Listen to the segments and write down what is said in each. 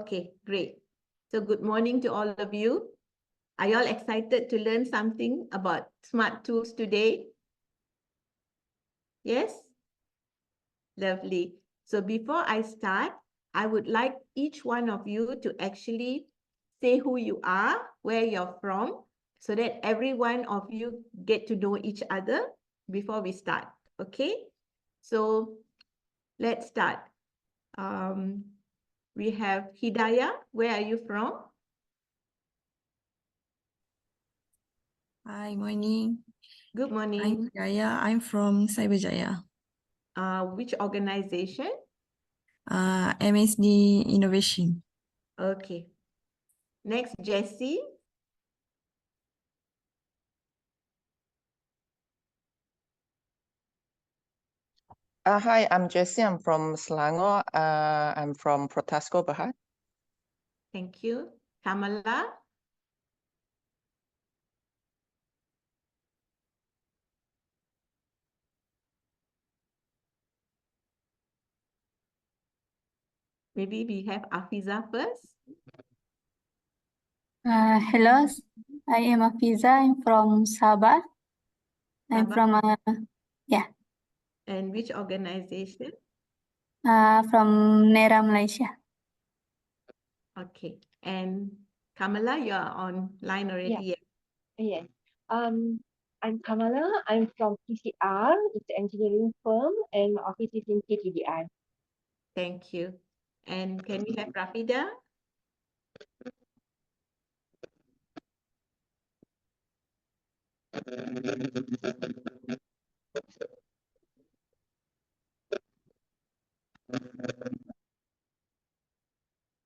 Okay, great. So good morning to all of you. Are you all excited to learn something about smart tools today? Yes? Lovely. So before I start, I would like each one of you to actually say who you are, where you're from, so that every one of you get to know each other before we start. Okay? So let's start. We have Hidayah. Where are you from? Hi, morning. Good morning. I'm Jaya. I'm from Cyberjaya. Which organization? MSD Innovation. Okay. Next, Jessie. Hi, I'm Jessie. I'm from Selangor. I'm from Protasco, Berhad. Thank you. Kamala. Maybe we have Afiza first. Hello, I am Afiza. I'm from Sabah. I'm Sabah. from And which organization? from Nera, Malaysia. Okay. And Kamala, you are online already. Yes. I'm Kamala. I'm from PCR. It's an engineering firm, and my office is in KTDI. Thank you. And can we have Rafida?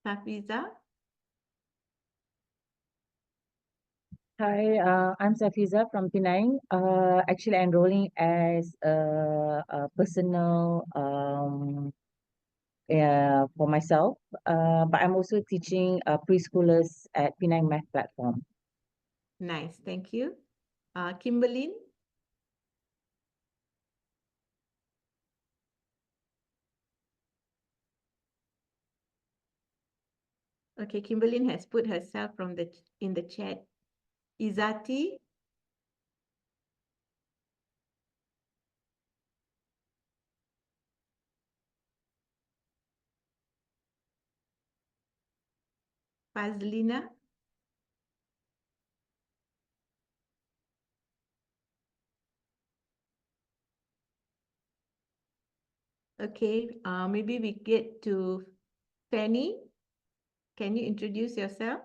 Hafiza? Hi, I'm Safiza from Penang. Actually, I'm enrolling as a personal for myself, but I'm also teaching preschoolers at Penang Math Platform. Nice. Thank you. Kimberly? Okay, Kimberly has put herself in the chat. Izati? Fazlina? Okay, maybe we get to Fanny. Can you introduce yourself?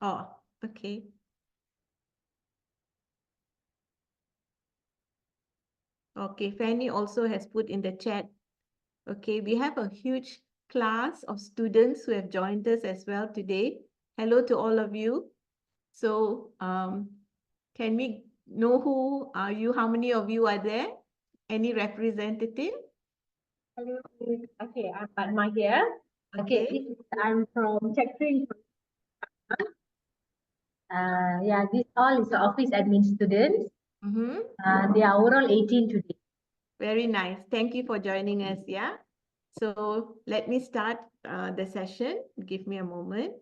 Oh, okay. Okay, Fanny also has put in the chat. Okay, we have a huge class of students who have joined us as well today. Hello to all of you. So, can we know who are you? How many of you are there? Any representative? Hello. Okay, I'm Padma here. Okay. I'm from Chat this all is the office admin students. They are overall 18 today. Very nice. Thank you for joining us. Yeah. So let me start the session. Give me a moment.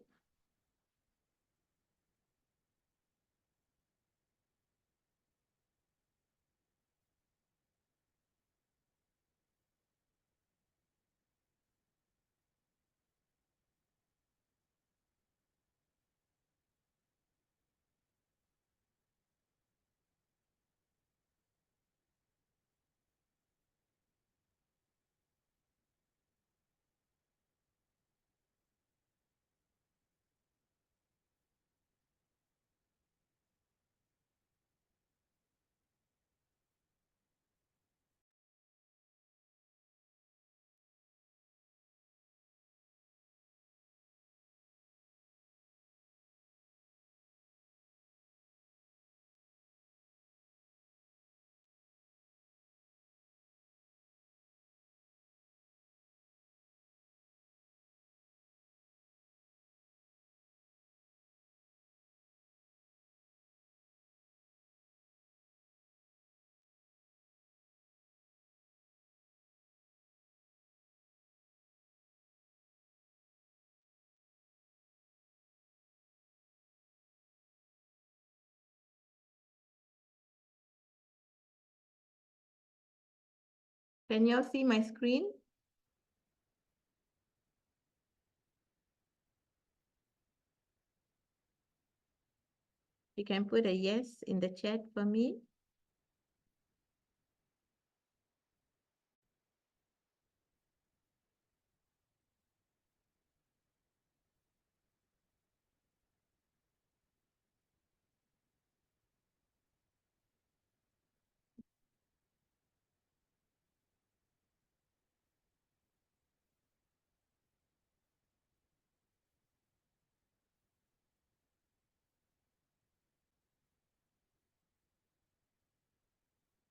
Can you all see my screen? You can put a yes in the chat for me.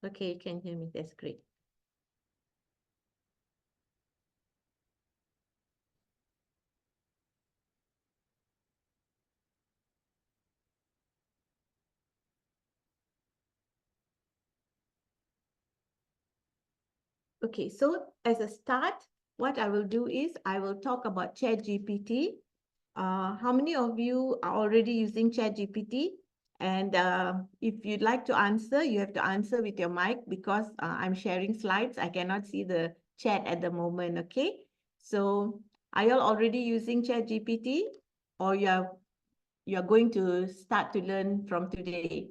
Okay, you can hear me. That's great. Okay, so as a start, what I will do is I will talk about Chat GPT. How many of you are already using Chat GPT? And if you'd like to answer, you have to answer with your mic because I'm sharing slides. I cannot see the chat at the moment, okay? So are you all already using Chat GPT or you're going to start to learn from today?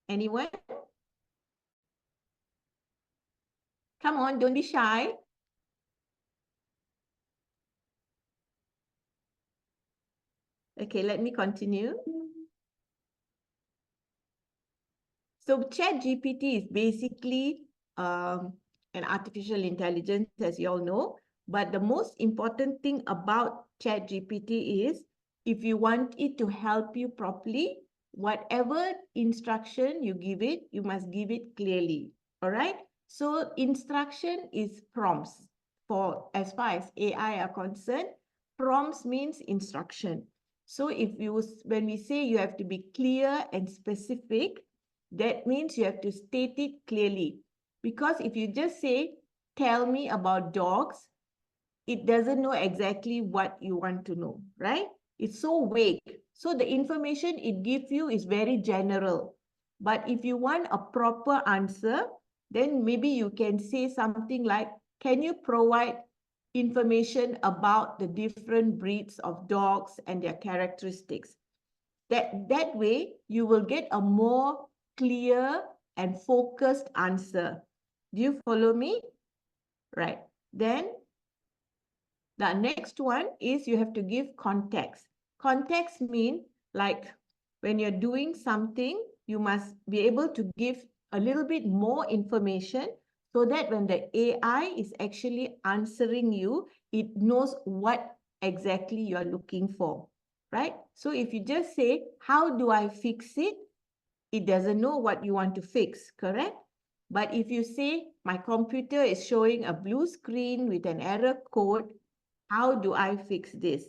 Anyone? Come on, don't be shy. Okay, let me continue. So Chat GPT is basically an artificial intelligence, as you all know. But the most important thing about Chat GPT is if you want it to help you properly, whatever instruction you give it, you must give it clearly. All right. So instruction is prompts. For as far as AI are concerned, prompts means instruction. So when we say you have to be clear and specific, that means you have to state it clearly. Because if you just say, tell me about dogs, it doesn't know exactly what you want to know, right? It's so vague. So the information it gives you is very general. But if you want a proper answer, then maybe you can say something like, can you provide information about the different breeds of dogs and their characteristics? That way, you will get a more clear and focused answer. Do you follow me? Right. Then the next one is you have to give context. Context means like when you're doing something, you must be able to give a little bit more information so that when the AI is actually answering you, it knows what exactly you're looking for, right? So if you just say, how do I fix it? It doesn't know what you want to fix, correct? But if you say, my computer is showing a blue screen with an error code, how do I fix this,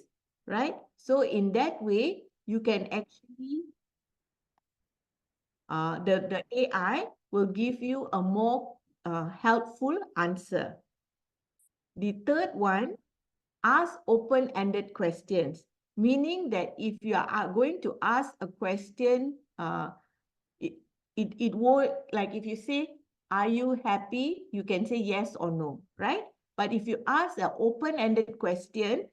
right? So in that way, you can actually, the AI will give you a more helpful answer. The third one, ask open-ended questions, meaning that if you are going to ask a question, it won't, like if you say, are you happy? You can say yes or no, right? But if you ask an open-ended question,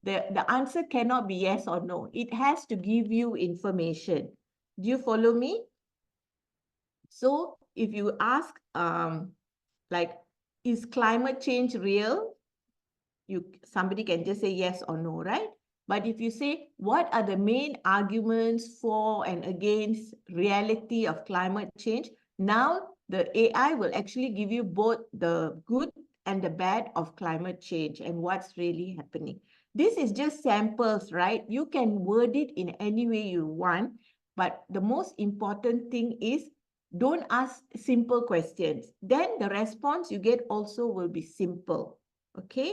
the answer cannot be yes or no. It has to give you information. Do you follow me? So if you ask, like, is climate change real? Somebody can just say yes or no, right? But if you say, what are the main arguments for and against reality of climate change? Now the AI will actually give you both the good and the bad of climate change and what's really happening. This is just samples, right? You can word it in any way you want, but the most important thing is don't ask simple questions. Then the response you get also will be simple, okay?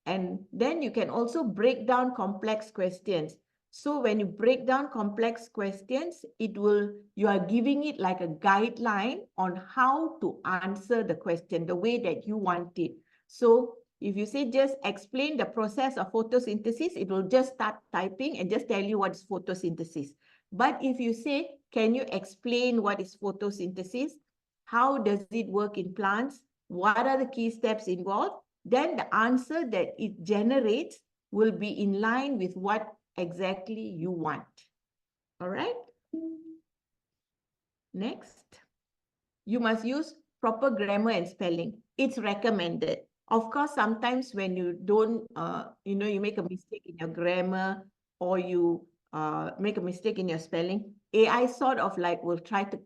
And then you can also break down complex questions. So when you break down complex questions, you are giving it like a guideline on how to answer the question, the way that you want it. So if you say just explain the process of photosynthesis, it will just start typing and just tell you what is photosynthesis. But if you say, can you explain what is photosynthesis? How does it work in plants? what are the key steps involved, then the answer that it generates will be in line with what exactly you want. All right? Next. You must use proper grammar and spelling. It's recommended. Of course, sometimes when you don't, you make a mistake in your grammar or you make a mistake in your spelling, AI sort of like will try to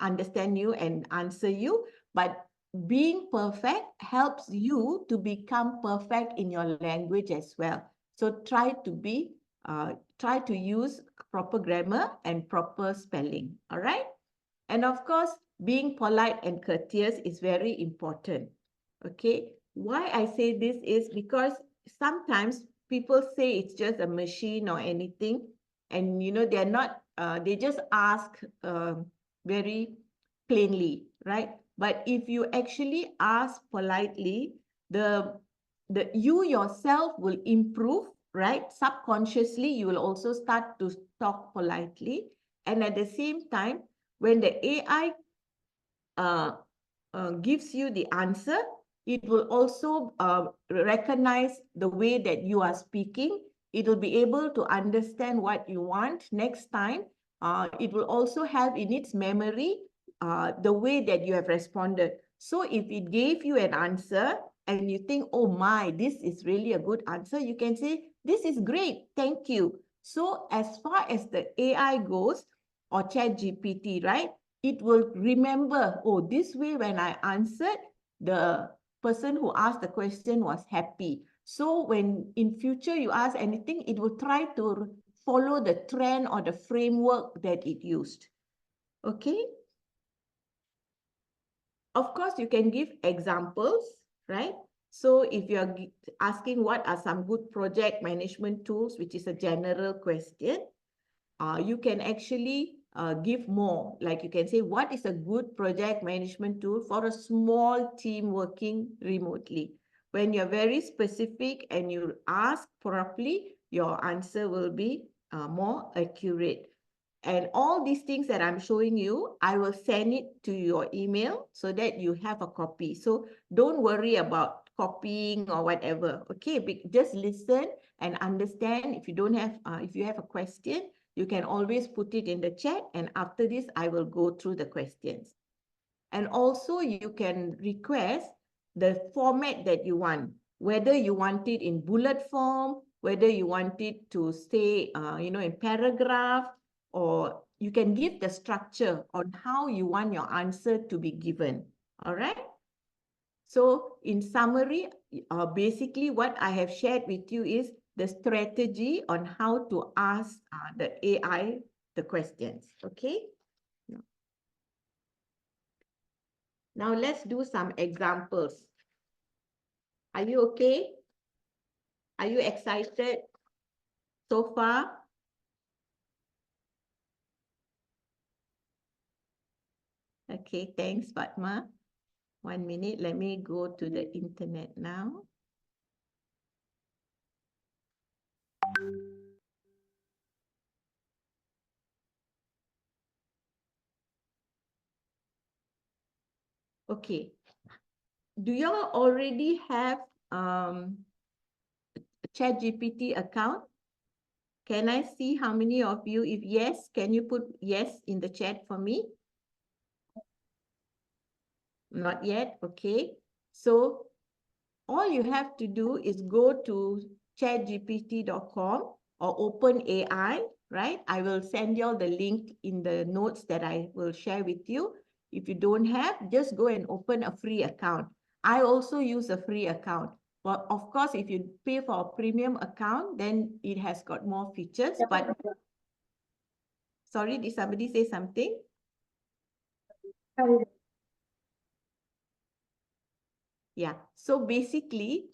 understand you and answer you. But being perfect helps you to become perfect in your language as well. So try to use proper grammar and proper spelling. All right? And of course, being polite and courteous is very important. Okay, why I say this is because sometimes people say it's just a machine or anything, and they're not. They just ask very plainly, right? But if you actually ask politely, you yourself will improve, right? Subconsciously, you will also start to talk politely, and at the same time, when the AI gives you the answer, it will also recognize the way that you are speaking. It will be able to understand what you want next time. It will also have in its memory the way that you have responded. So if it gave you an answer and you think, oh my, this is really a good answer, you can say, this is great, thank you. So as far as the AI goes, or Chat GPT, right? It will remember, oh, this way when I answered, the person who asked the question was happy. So when in future you ask anything, it will try to follow the trend or the framework that it used. Okay? Of course, you can give examples, right? So if you're asking what are some good project management tools, which is a general question, you can actually give more. Like you can say, what is a good project management tool for a small team working remotely? When you're very specific and you ask properly, your answer will be more accurate. And all these things that I'm showing you, I will send it to your email so that you have a copy. So don't worry about copying or whatever. Okay, just listen and understand. If you have a question, you can always put it in the chat, and after this, I will go through the questions. And also, you can request the format that you want, whether you want it in bullet form, whether you want it to stay, in paragraph, or you can give the structure on how you want your answer to be given. All right? So in summary, basically what I have shared with you is the strategy on how to ask the AI the questions. Okay? Now let's do some examples. Are you okay? Are you excited so far? Okay, thanks, Fatma. 1 minute, let me go to the internet now. Okay. Do you all already have a Chat GPT account? Can I see how many of you? If yes, can you put yes in the chat for me? Not yet, okay. So all you have to do is go to chatgpt.com or OpenAI, right? I will send you all the link in the notes that I will share with you. If you don't have, just go and open a free account. I also use a free account. But of course, if you pay for a premium account, then it has got more features. But sorry, did somebody say something? Yeah, so basically,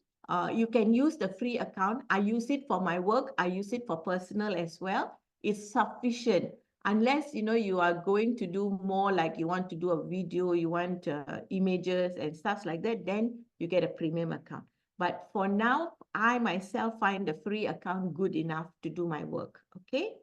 you can use the free account. I use it for my work. I use it for personal as well. It's sufficient. Unless, you are going to do more, like you want to do a video, you want images and stuff like that, then you get a premium account. But for now, I myself find the free account good enough to do my work, okay?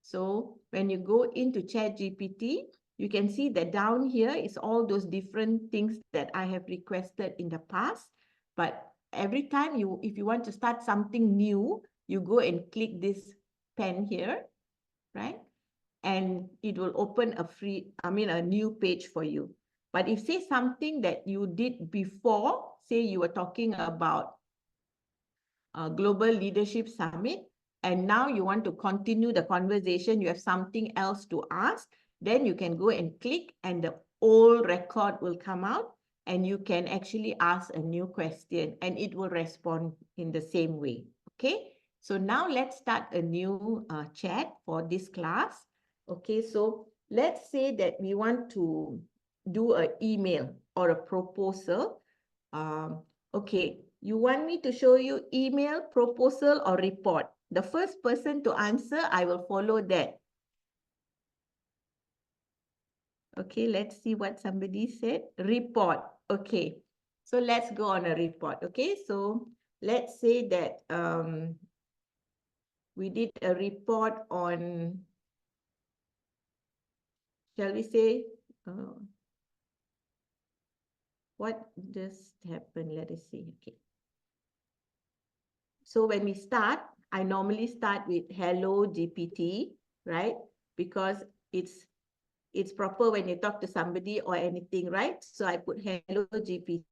So when you go into ChatGPT, you can see that down here is all those different things that I have requested in the past. But every time if you want to start something new, you go and click this pen here, right? And it will open a new page for you. But if say something that you did before, say you were talking about Global Leadership Summit, and now you want to continue the conversation, you have something else to ask, then you can go and click and the old record will come out and you can actually ask a new question and it will respond in the same way. Okay, so now let's start a new chat for this class. Okay, so let's say that we want to do an email or a proposal. Okay, you want me to show you email, proposal, or report? The first person to answer, I will follow that. Okay, let's see what somebody said. Report. Okay, so let's go on a report. Okay, so let's say that we did a report on, shall we say, what just happened? Let us see. Okay. So when we start, I normally start with hello GPT, right? Because it's proper when you talk to somebody or anything, right? So I put hello GPT,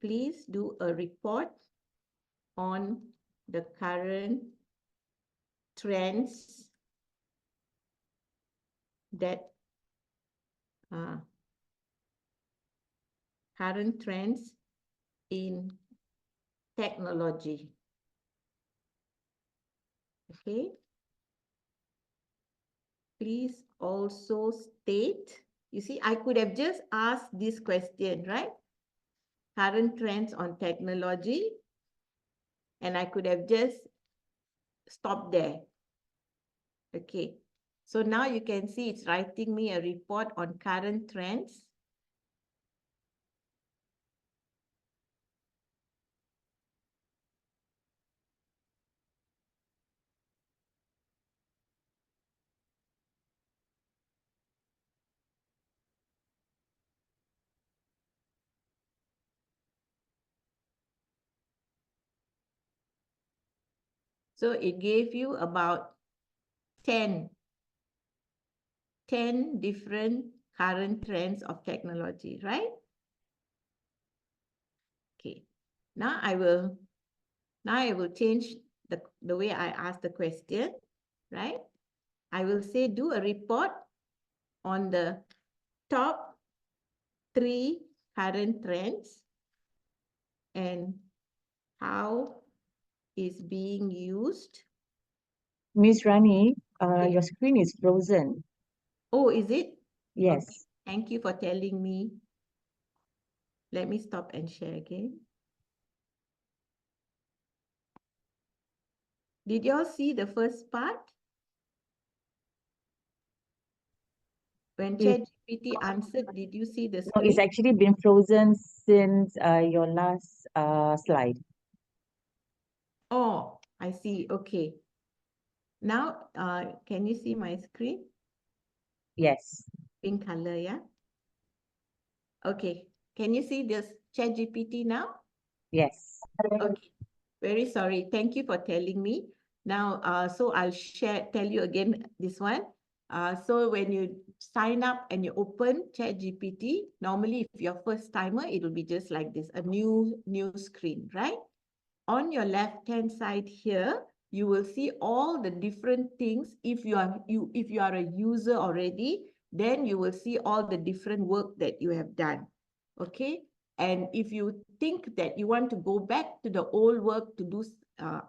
please do a report on the current trends that in technology. Okay. Please also state, you see, I could have just asked this question, right? Current trends on technology. And I could have just stopped there. Okay. So now you can see it's writing me a report on current trends. So it gave you about 10 different current trends of technology, right? Okay. Now I will change the way I ask the question, right? I will say do a report on the top 3 current trends and how is being used. Miss Rani, Yes. your screen is frozen. Oh, is it? Yes. Okay. Thank you for telling me. Let me stop and share again. Did y'all see the first part? When It- ChatGPT answered, did you see the No, it's screen? actually been frozen since your last slide. Oh, I see. Okay. Now, can you see my screen? Yes. Pink color, yeah? Okay. Can you see this ChatGPT now? Yes. Okay. Very sorry. Thank you for telling me. Now, so I'll tell you again this one. So when you sign up and you open ChatGPT, normally if you're first timer, it will be just like this, a new screen, right? On your left-hand side here, you will see all the different things. If you are a user already, then you will see all the different work that you have done. Okay. And if you think that you want to go back to the old work to do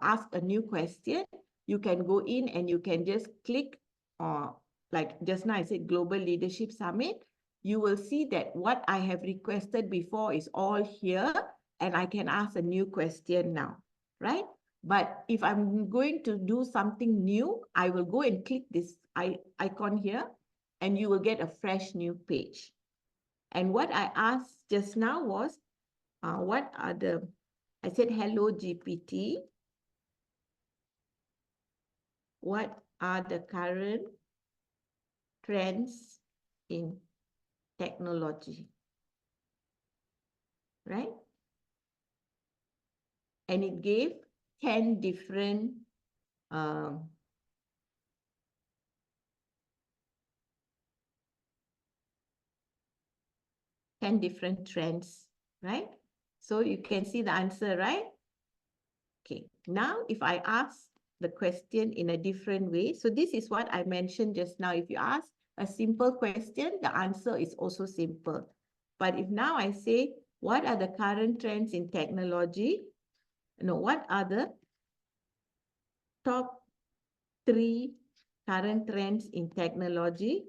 ask a new question, you can go in and you can just click like just now I said Global Leadership Summit. You will see that what I have requested before is all here, and I can ask a new question now, right? But if I'm going to do something new, I will go and click this icon here, and you will get a fresh new page. And what I asked just now was, I said, hello GPT, what are the current trends in technology, right? And it gave 10 different um, trends, right? So you can see the answer, right? Okay, now if I ask the question in a different way, so this is what I mentioned just now. If you ask a simple question, the answer is also simple. But if now I say, what are the current trends in technology? No, what are the top 3 current trends in technology?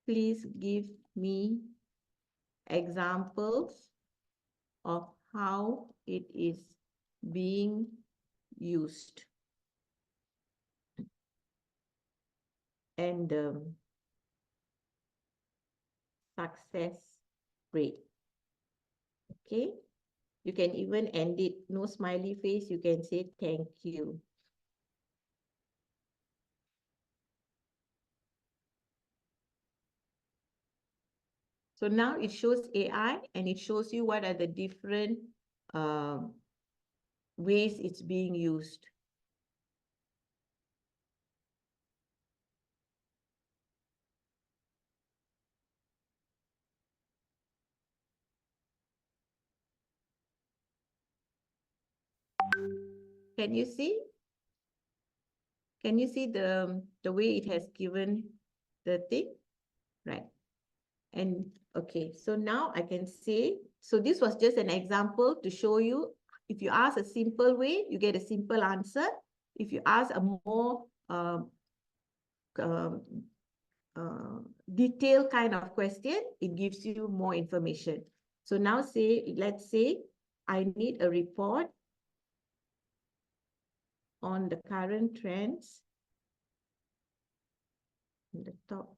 Please give me examples of how it is being used. And success rate. Okay, you can even end it, no smiley face, you can say thank you. So now it shows AI and it shows you what are the different ways it's being used. Can you see? Can you see the way it has given the thing? Right. And okay, so now I can say, so this was just an example to show you, if you ask a simple way, you get a simple answer. If you ask a more detailed kind of question, it gives you more information. So now say, let's say I need a report on the current trends in the top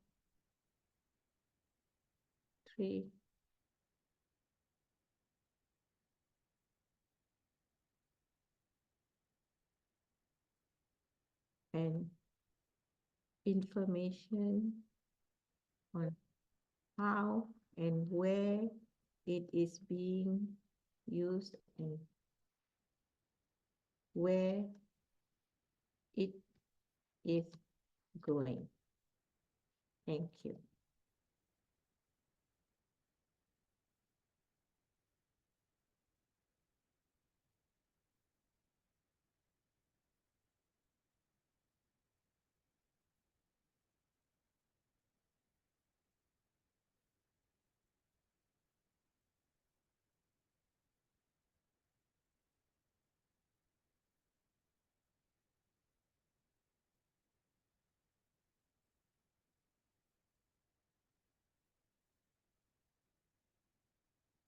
3 and information on how and where it is being used and where it is going. Thank you.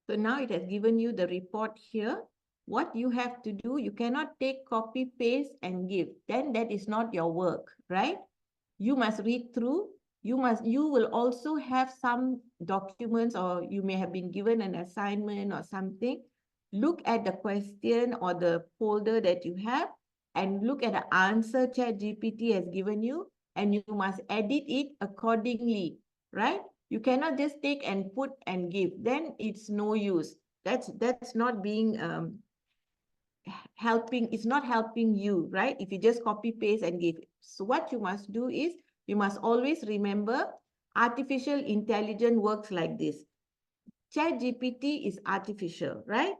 So now it has given you the report here. What you have to do, you cannot take copy, paste, and give. Then that is not your work, right? You must read through. You will also have some documents, or you may have been given an assignment or something. Look at the question or the folder that you have and look at the answer Chat GPT has given you, and you must edit it accordingly, right? You cannot just take and put and give. Then it's no use. That's not being helping. It's not helping you, right? If you just copy paste and give. So what you must do is you must always remember artificial intelligence works like this. Chat GPT is artificial, right?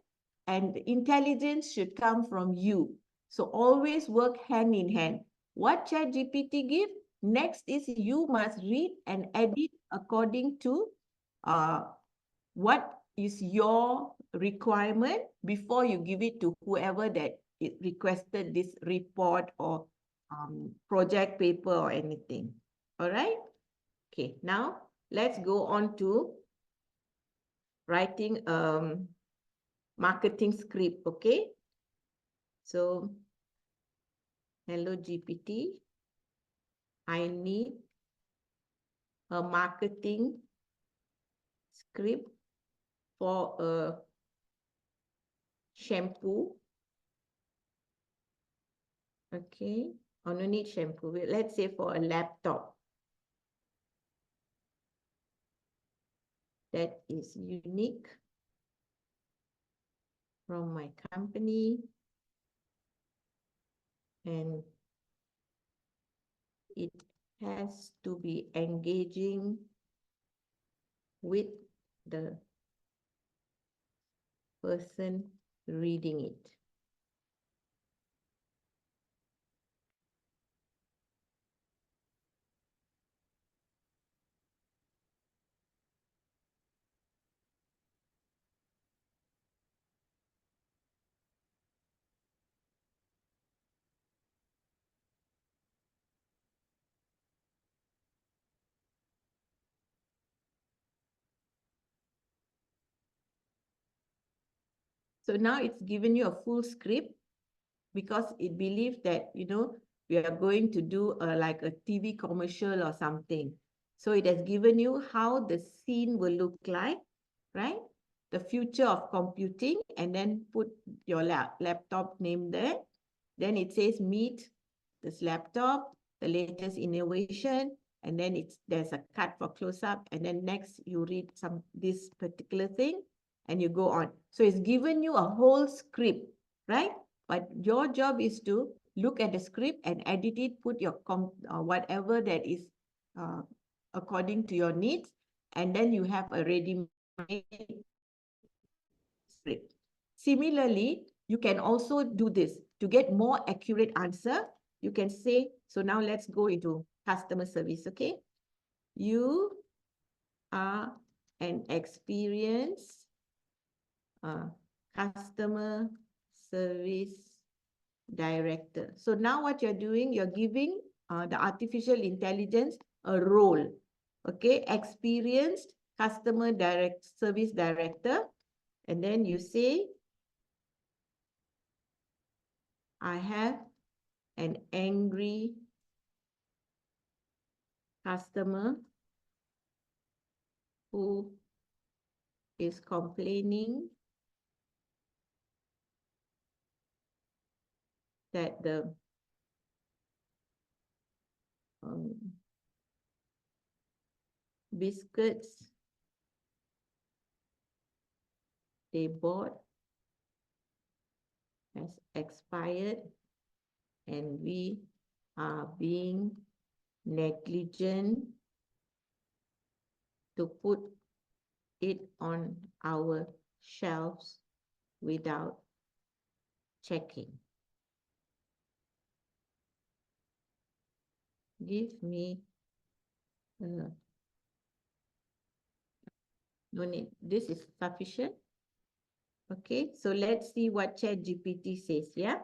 And intelligence should come from you. So always work hand in hand. What Chat GPT give? Next is you must read and edit according to what is your requirement before you give it to whoever that it requested this report or project paper or anything. All right. Okay, now let's go on to writing marketing script. Okay, so hello GPT, I need a marketing script for a shampoo. Okay, or no need shampoo. Let's say for a laptop. that is unique from my company, and it has to be engaging with the person reading it. So now it's given you a full script because it believes that, you know, we are going to do like a TV commercial or something. So it has given you how the scene will look like, right? The future of computing, and then put your laptop name there. Then it says meet this laptop, the latest innovation, and then there's a cut for close-up, and then next you read this particular thing, and you go on. So it's given you a whole script, right? But your job is to look at the script and edit it, put your whatever that is according to your needs, and then you have a ready-made script. Similarly, you can also do this to get more accurate answer. You can say, so now let's go into customer service, okay? You are an experienced customer service director. So now what you're doing, you're giving the artificial intelligence a role, okay? Experienced customer service director. And then you say, I have an angry customer who is complaining that the biscuits they bought has expired and we are being negligent to put it on our shelves without checking. Give me no need. This is sufficient. Okay, so let's see what Chat GPT says, yeah?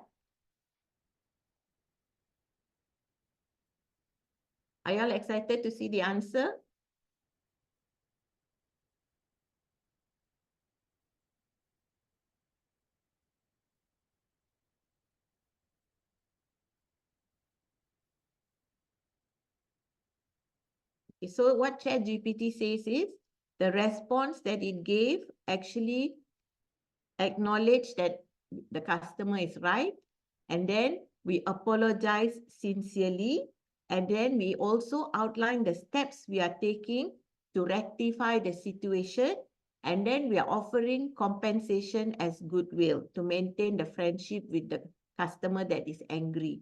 Are y'all excited to see the answer? Okay, so what Chat GPT says is, the response that it gave actually acknowledged that the customer is right, and then we apologize sincerely, and then we also outline the steps we are taking to rectify the situation, and then we are offering compensation as goodwill to maintain the friendship with the customer that is angry,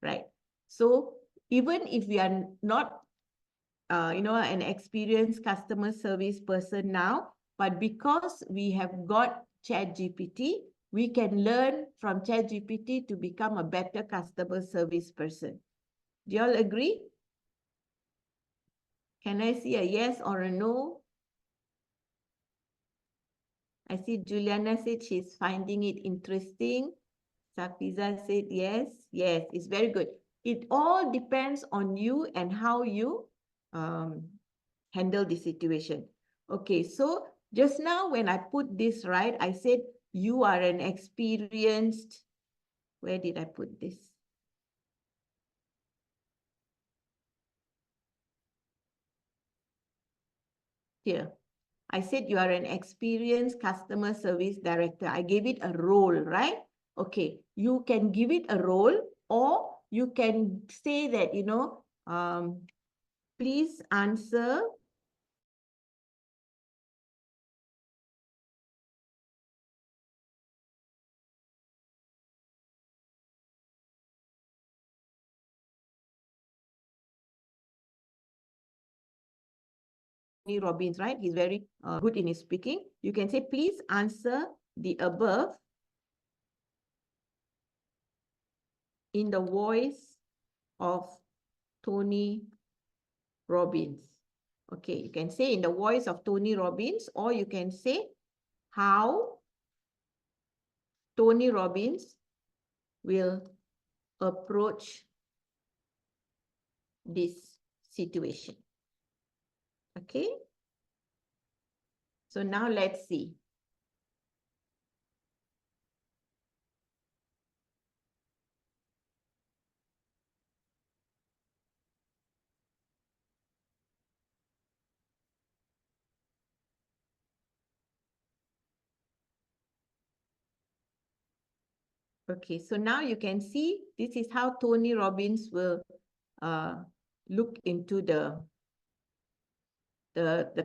right? So even if we are not an experienced customer service person now, but because we have got Chat GPT, we can learn from Chat GPT to become a better customer service person. Do you all agree? Can I see a yes or a no? I see Juliana said she's finding it interesting. Safiza said yes. Yes, it's very good. It all depends on you and how you handle the situation. Okay, so just now when I put this right, I said you are an experienced, where did I put this? Here. I said you are an experienced customer service director. I gave it a role, right? Okay, you can give it a role, or you can say that, please answer Tony Robbins, right? He's very good in his speaking. You can say, please answer the above in the voice of Tony Robbins. Okay, you can say in the voice of Tony Robbins, or you can say how Tony Robbins will approach this situation. Okay. So now let's see. Okay, so now you can see this is how Tony Robbins will look into the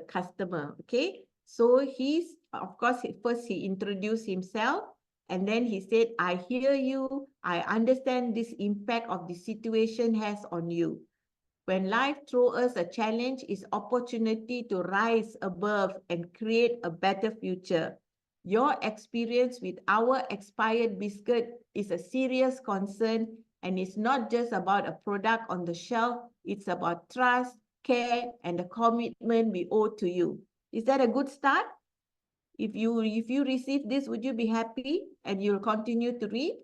customer. Okay, so he's, of course, first he introduced himself, and then he said, I hear you, I understand this impact of the situation has on you. When life throws us a challenge, is opportunity to rise above and create a better future. Your experience with our expired biscuit is a serious concern, and it's not just about a product on the shelf, it's about trust, care, and the commitment we owe to you. Is that a good start? If you receive this, would you be happy and you'll continue to read?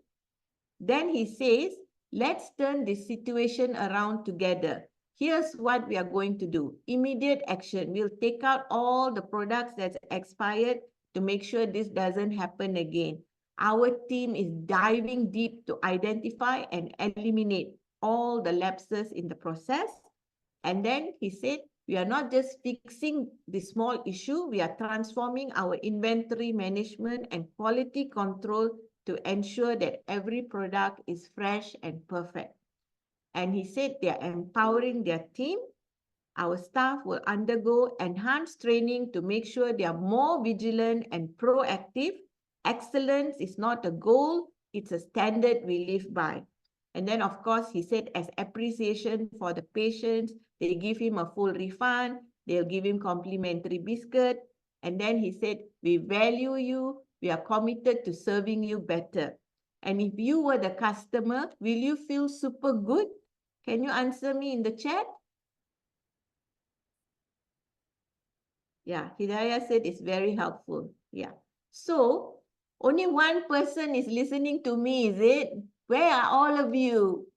Then he says, let's turn this situation around together. Here's what we are going to do. Immediate action. We'll take out all the products that's expired to make sure this doesn't happen again. Our team is diving deep to identify and eliminate all the lapses in the process. And then he said, we are not just fixing the small issue, we are transforming our inventory management and quality control to ensure that every product is fresh and perfect. And he said they are empowering their team. Our staff will undergo enhanced training to make sure they are more vigilant and proactive. Excellence is not a goal, it's a standard we live by. And then, of course, he said as appreciation for the patients, they give him a full refund, they'll give him complimentary biscuit. And then he said, we value you, we are committed to serving you better. And if you were the customer, will you feel super good? Can you answer me in the chat? Yeah, Hidayah said it's very helpful. Yeah. So, only one person is listening to me, is it? Where are all of you?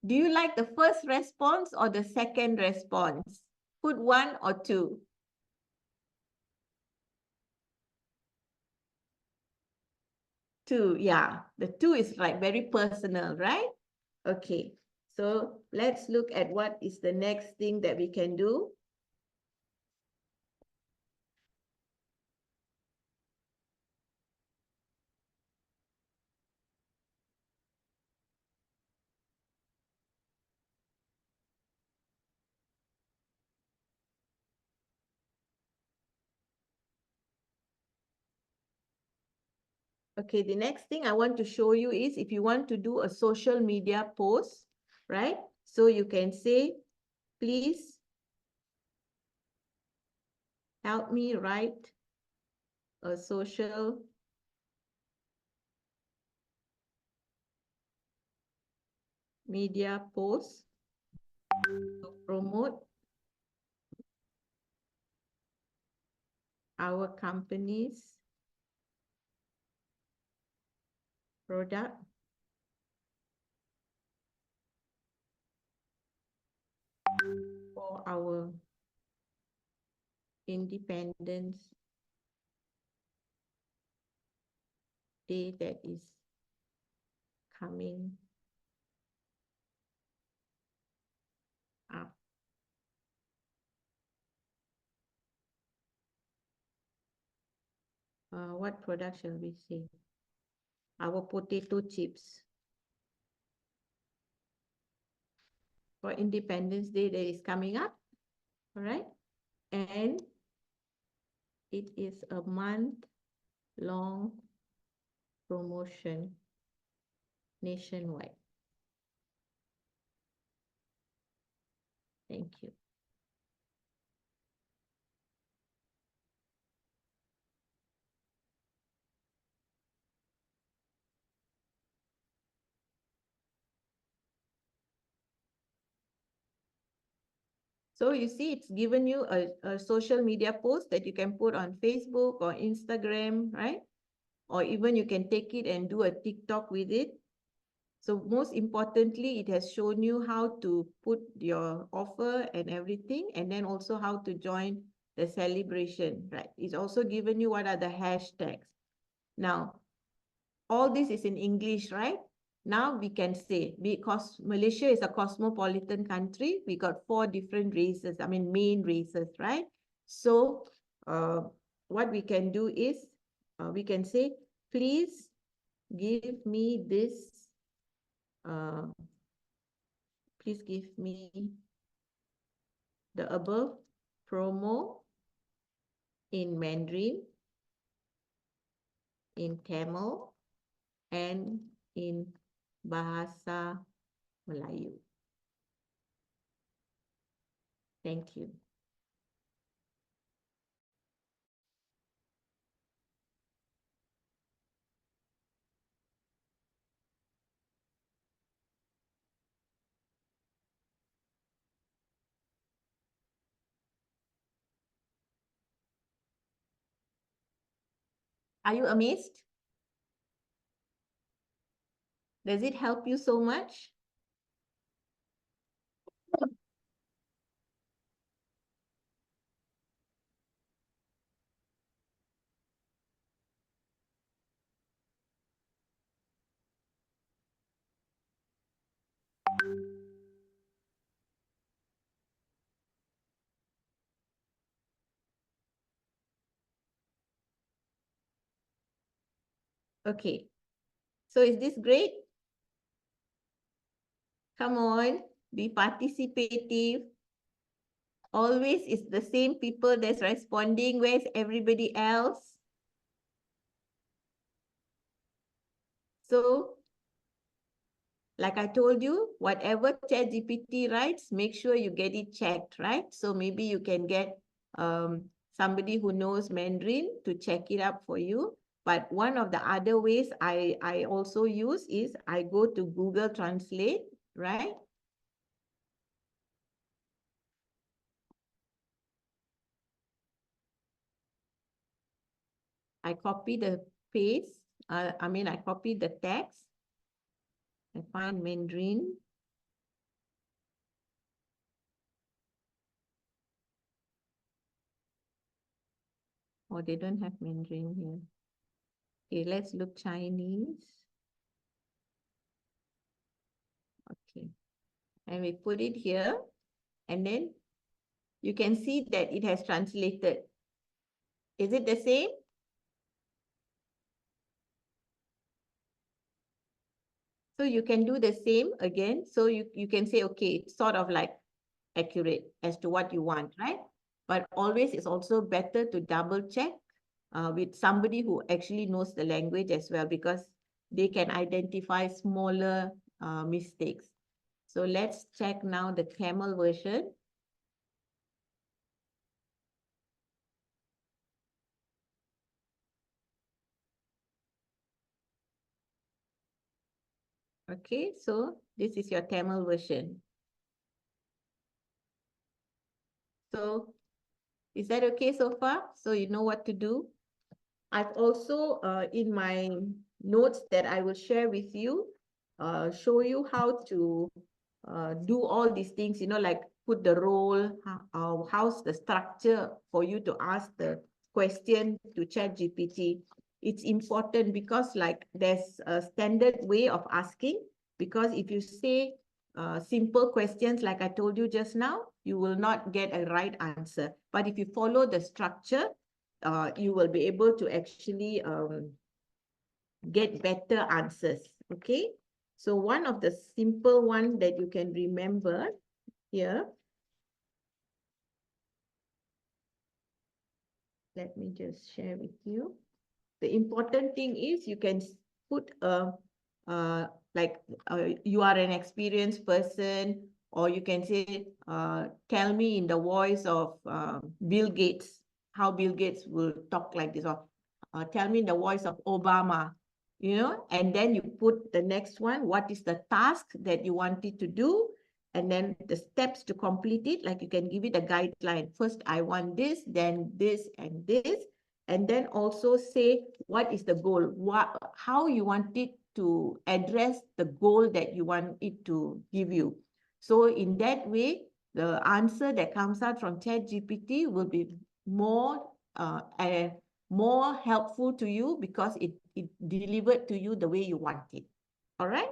Do you like the first response or the second response? Put 1 or 2. 2, yeah. The 2 is like very personal, right? Okay. So let's look at what is the next thing that we can do. Okay, the next thing I want to show you is if you want to do a social media post, right? So you can say, please help me write a social media post to promote our company's product for our Independence Day that is coming up. What product shall we say? Our potato chips. For Independence Day that is coming up, all right? And it is a month-long promotion nationwide. Thank you. So you see, it's given you a social media post that you can put on Facebook or Instagram, right? Or even you can take it and do a TikTok with it. So most importantly, it has shown you how to put your offer and everything, and then also how to join the celebration, right? It's also given you what are the hashtags. Now, all this is in English, right? Now we can say, because Malaysia is a cosmopolitan country, we got 4 different races, I mean, main races, right? So what we can do is, we can say, please give me this, please give me the above promo in Mandarin, in Tamil, and in Bahasa Melayu. Thank you. Are you amazed? Does it help you so much? Okay. So is this great? Come on, be participative. Always it's the same people that's responding. Where's everybody else? So, like I told you, whatever Chat GPT writes, make sure you get it checked, right? So maybe you can get somebody who knows Mandarin to check it up for you. But one of the other ways I also use is I go to Google Translate, right? I copy the paste, I copy the text. I find Mandarin. Oh, they don't have Mandarin here. Okay, let's look Chinese. Okay, and we put it here, and then you can see that it has translated. Is it the same? So you can do the same again. So you can say, okay, it's sort of like accurate as to what you want, right? But always it's also better to double check with somebody who actually knows the language as well, because they can identify smaller mistakes. So let's check now the Tamil version. Okay, so this is your Tamil version. So is that okay so far? So you know what to do? I've also, in my notes that I will share with you, show you how to do all these things, like put the role, how's the structure for you to ask the question to Chat GPT. It's important because there's a standard way of asking, because if you say simple questions like I told you just now, you will not get a right answer. But if you follow the structure, you will be able to actually get better answers, okay? So one of the simple one that you can remember here, let me just share with you. The important thing is you can put you are an experienced person, or you can say, tell me in the voice of Bill Gates, how Bill Gates will talk like this, or tell me in the voice of Obama, and then you put the next one, what is the task that you wanted to do? and then the steps to complete it, like you can give it a guideline. First, I want this, then this and this, and then also say what is the goal, how you want it to address the goal that you want it to give you. So in that way, the answer that comes out from Chat GPT will be more more helpful to you because it delivered to you the way you want it. All right.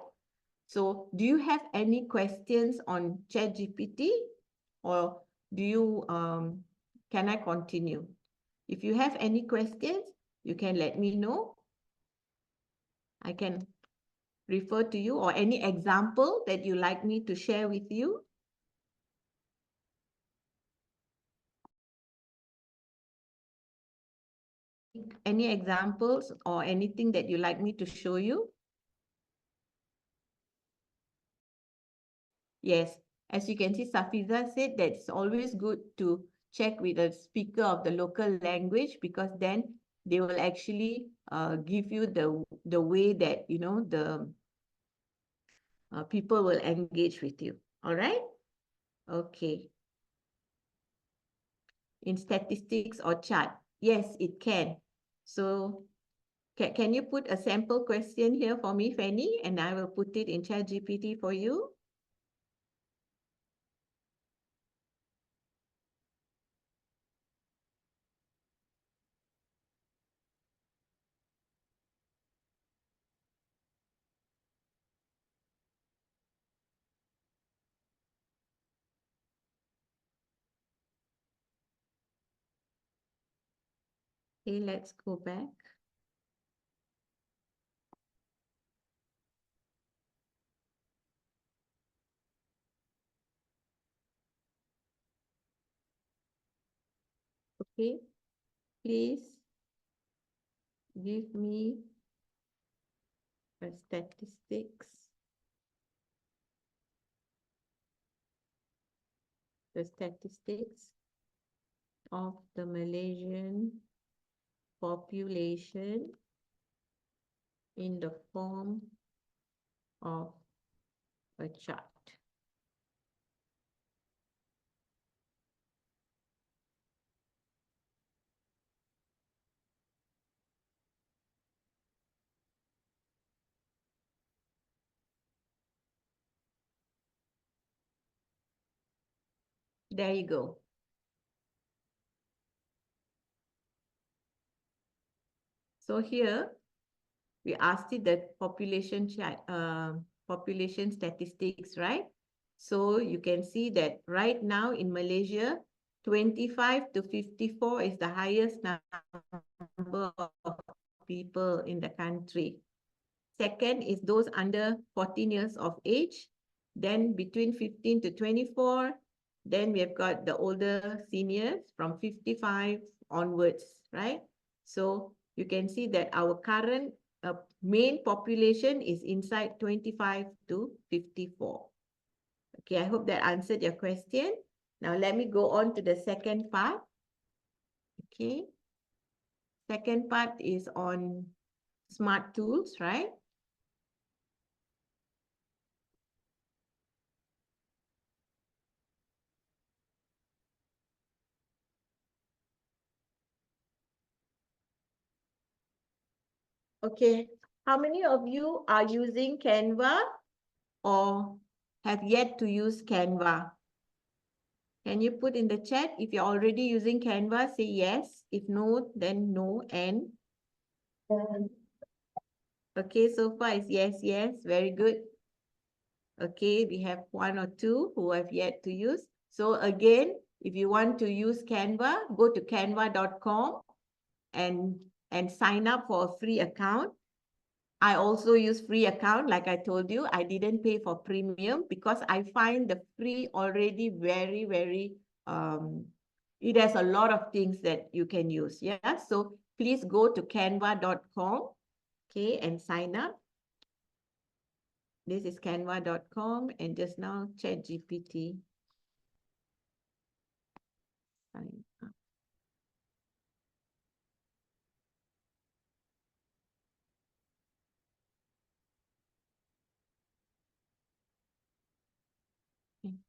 So do you have any questions on Chat GPT, or do you can I continue? If you have any questions, you can let me know. I can refer to you, or any example that you like me to share with you. Any examples or anything that you like me to show you? Yes, as you can see, Safiza said that it's always good to check with a speaker of the local language, because then they will actually give you the way that, you know, the people will engage with you. All right? Okay. In statistics or chart? Yes, it can. So can you put a sample question here for me, Fanny? And I will put it in Chat GPT for you. Okay, let's go back. Okay, please give me a statistics. The statistics of the Malaysian population in the form of a chart. There you go. So here we asked it the population population statistics, right? So you can see that right now in Malaysia, 25 to 54 is the highest number of people in the country. Second is those under 14 years of age. Then between 15 to 24. Then we have got the older seniors from 55 onwards, right? So you can see that our current main population is inside 25 to 54. Okay, I hope that answered your question. Now let me go on to the second part. Okay. Second part is on smart tools, right? Okay, how many of you are using Canva or have yet to use Canva? Can you put in the chat if you're already using Canva, say yes. If no, then no. And okay, so far it's yes, yes, very good. Okay, we have one or two who have yet to use. So again, if you want to use Canva, go to canva.com and sign up for a free account. I also use free account. Like I told you, I didn't pay for premium because I find the free already very, very, it has a lot of things that you can use. Yeah. So please go to canva.com, okay, and sign up. This is canva.com, and just now Chat GPT. Sign up. Okay.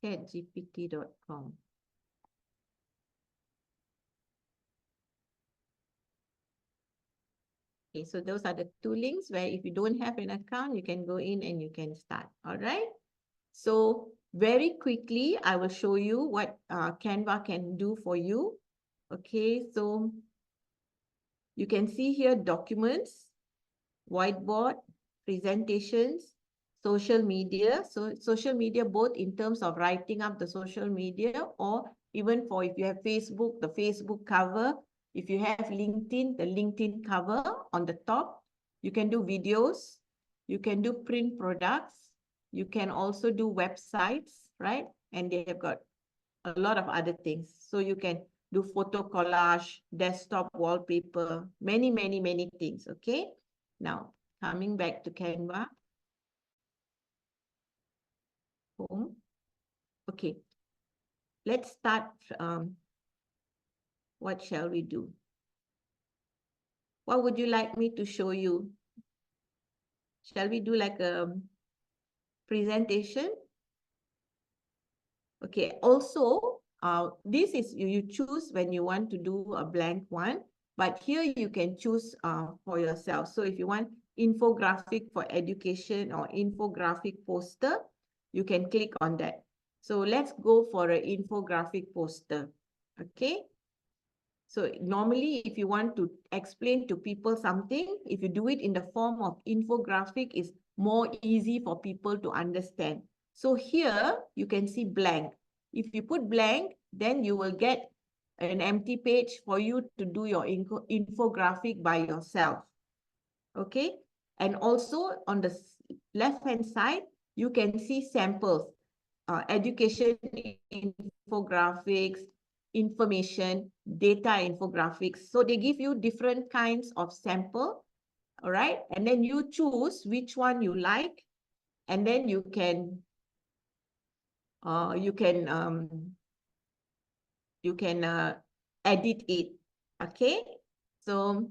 chatgpt.com. Okay, so those are the two links where if you don't have an account, you can go in and you can start. All right. So very quickly, I will show you what Canva can do for you. Okay, so you can see here documents, whiteboard, presentations, social media. So social media, both in terms of writing up the social media, or even for if you have Facebook, the Facebook cover. If you have LinkedIn, the LinkedIn cover on the top. You can do videos. You can do print products. You can also do websites, right? And they have got a lot of other things. So you can do photo collage, desktop wallpaper, many, many, many things, okay? Now, coming back to Canva. Home. Okay. Let's start. What shall we do? What would you like me to show you? Shall we do like a presentation? Okay. Also, this is you choose when you want to do a blank one, but here you can choose for yourself. So if you want infographic for education or infographic poster, you can click on that. So let's go for an infographic poster. Okay. So normally, if you want to explain to people something, if you do it in the form of infographic, it's more easy for people to understand. So here you can see blank. If you put blank, then you will get an empty page for you to do your infographic by yourself. Okay. And also on the left-hand side, you can see samples, education infographics, information, data infographics. So they give you different kinds of sample, all right? And then you choose which one you like, and then you can edit it, okay? So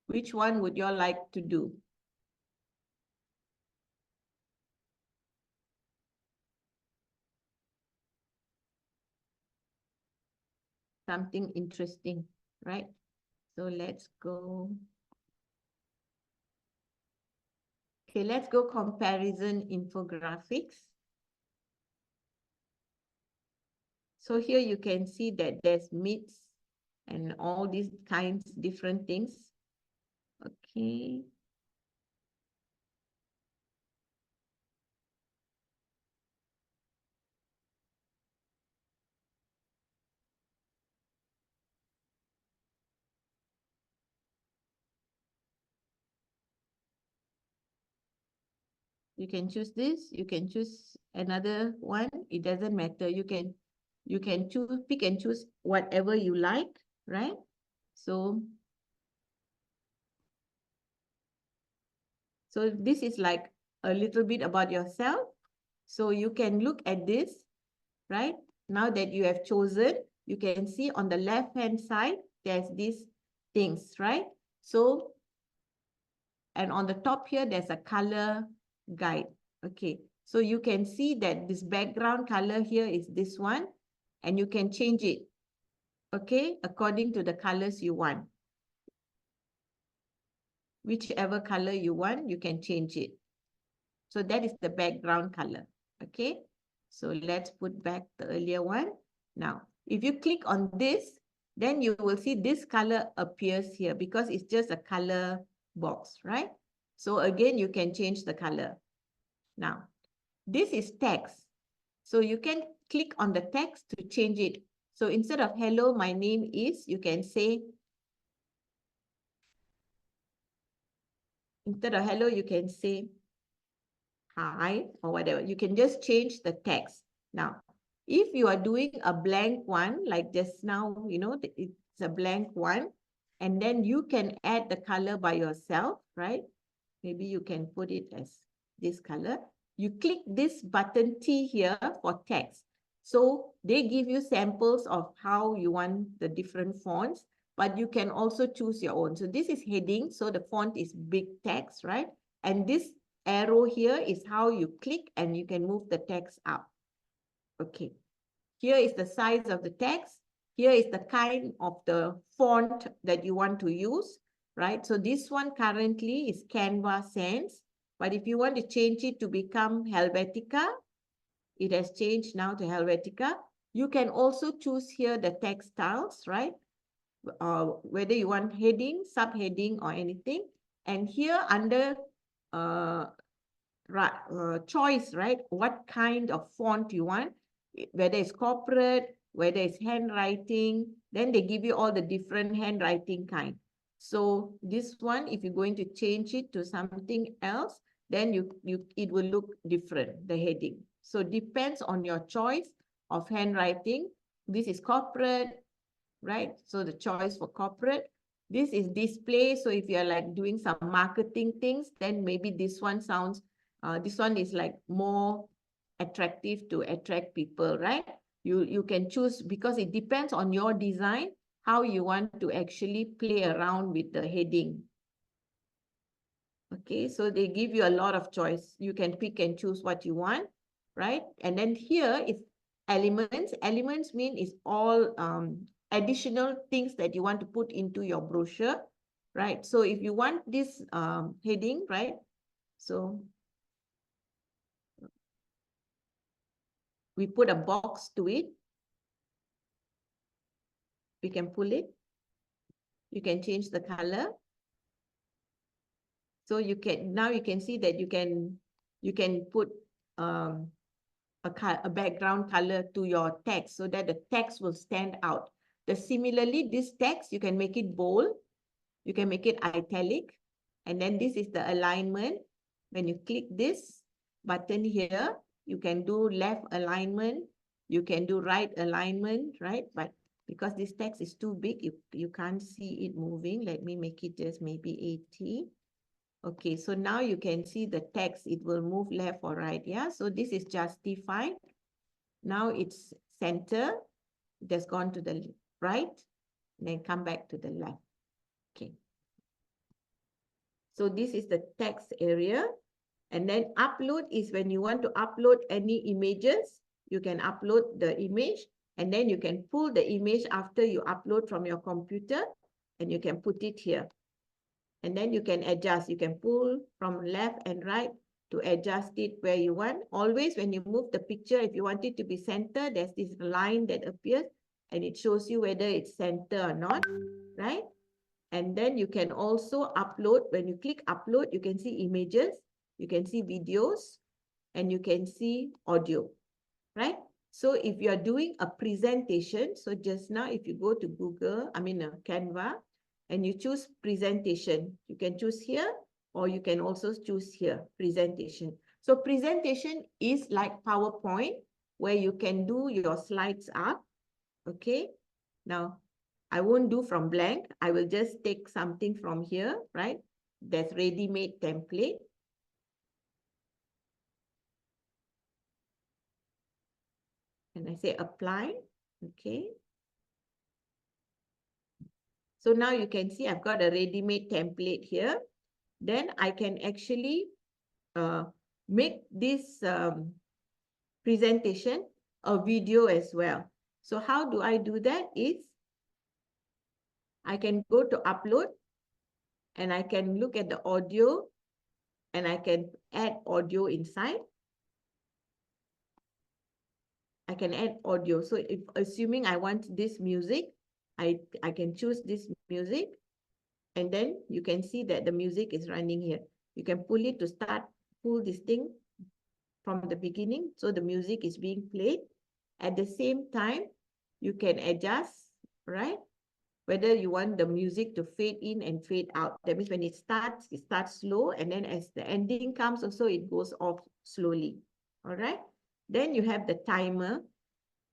which one would you all like to do? Something interesting, right? So let's go. Okay, let's go comparison infographics. So here you can see that there's myths and all these kinds, different things. Okay. You can choose this, you can choose another one, it doesn't matter. You can choose, pick and choose whatever you like, right? So this is like a little bit about yourself. So you can look at this, right? Now that you have chosen, you can see on the left-hand side, there's these things, right? So, and on the top here, there's a color guide. Okay, so you can see that this background color here is this one, and you can change it, okay, according to the colors you want. Whichever color you want, you can change it. So that is the background color, okay? So let's put back the earlier one. Now, if you click on this, then you will see this color appears here because it's just a color box, right? So again, you can change the color. Now, this is text. So you can click on the text to change it. So instead of hello, my name is, you can say, instead of hello, you can say hi or whatever. You can just change the text. Now, if you are doing a blank one, like just now, you know, it's a blank one, and then you can add the color by yourself, right? Maybe you can put it as this color. You click this button T here for text. So they give you samples of how you want the different fonts, but you can also choose your own. So this is heading, so the font is big text, right? And this arrow here is how you click and you can move the text up. Okay. Here is the size of the text. Here is the kind of the font that you want to use, right? So this one currently is Canva Sans, but if you want to change it to become Helvetica, it has changed now to Helvetica. You can also choose here the text styles, right? Whether you want heading, subheading, or anything. And here under choice, right? What kind of font you want, whether it's corporate, whether it's handwriting, then they give you all the different handwriting kind. So this one, if you're going to change it to something else, then it will look different, the heading. So depends on your choice of handwriting. This is corporate, right? So the choice for corporate. This is display. So if you're like doing some marketing things, then maybe this one sounds, this one is like more attractive to attract people, right? You can choose because it depends on your design, how you want to actually play around with the heading. Okay, so they give you a lot of choice. You can pick and choose what you want, right? And then here is elements. Elements mean is all additional things that you want to put into your brochure, right? So if you want this heading, right? So we put a box to it. We can pull it. You can change the color. So you can, now you can see that you can put a background color to your text so that the text will stand out. Similarly, this text, you can make it bold, you can make it italic, and then this is the alignment. When you click this button here, you can do left alignment, you can do right alignment, right? But because this text is too big, you can't see it moving. Let me make it just maybe 80. Okay, so now you can see the text, it will move left or right, yeah? So this is justified. Now it's center, it has gone to the right, then come back to the left. Okay. So this is the text area. And then upload is when you want to upload any images, you can upload the image, and then you can pull the image after you upload from your computer, and you can put it here. And then you can adjust. You can pull from left and right to adjust it where you want. Always when you move the picture, if you want it to be center, there's this line that appears and it shows you whether it's center or not, right? And then you can also upload. When you click upload, you can see images, you can see videos, and you can see audio, right? So if you are doing a presentation, so just now if you go to Google, Canva, and you choose presentation, you can choose here, or you can also choose here, presentation. So presentation is like PowerPoint, where you can do your slides up, okay? Now, I won't do from blank. I will just take something from here, right? There's ready-made template. And I say apply, okay? So now you can see I've got a ready-made template here. Then I can actually make this presentation a video as well. So how do I do that is I can go to upload and I can look at the audio and I can add audio inside. I can add audio. So if assuming I want this music, I can choose this music. And then you can see that the music is running here. You can pull it to start, pull this thing from the beginning. So the music is being played. At the same time, you can adjust, right? Whether you want the music to fade in and fade out. That means when it starts slow. And then as the ending comes also, it goes off slowly. All right. Then you have the timer.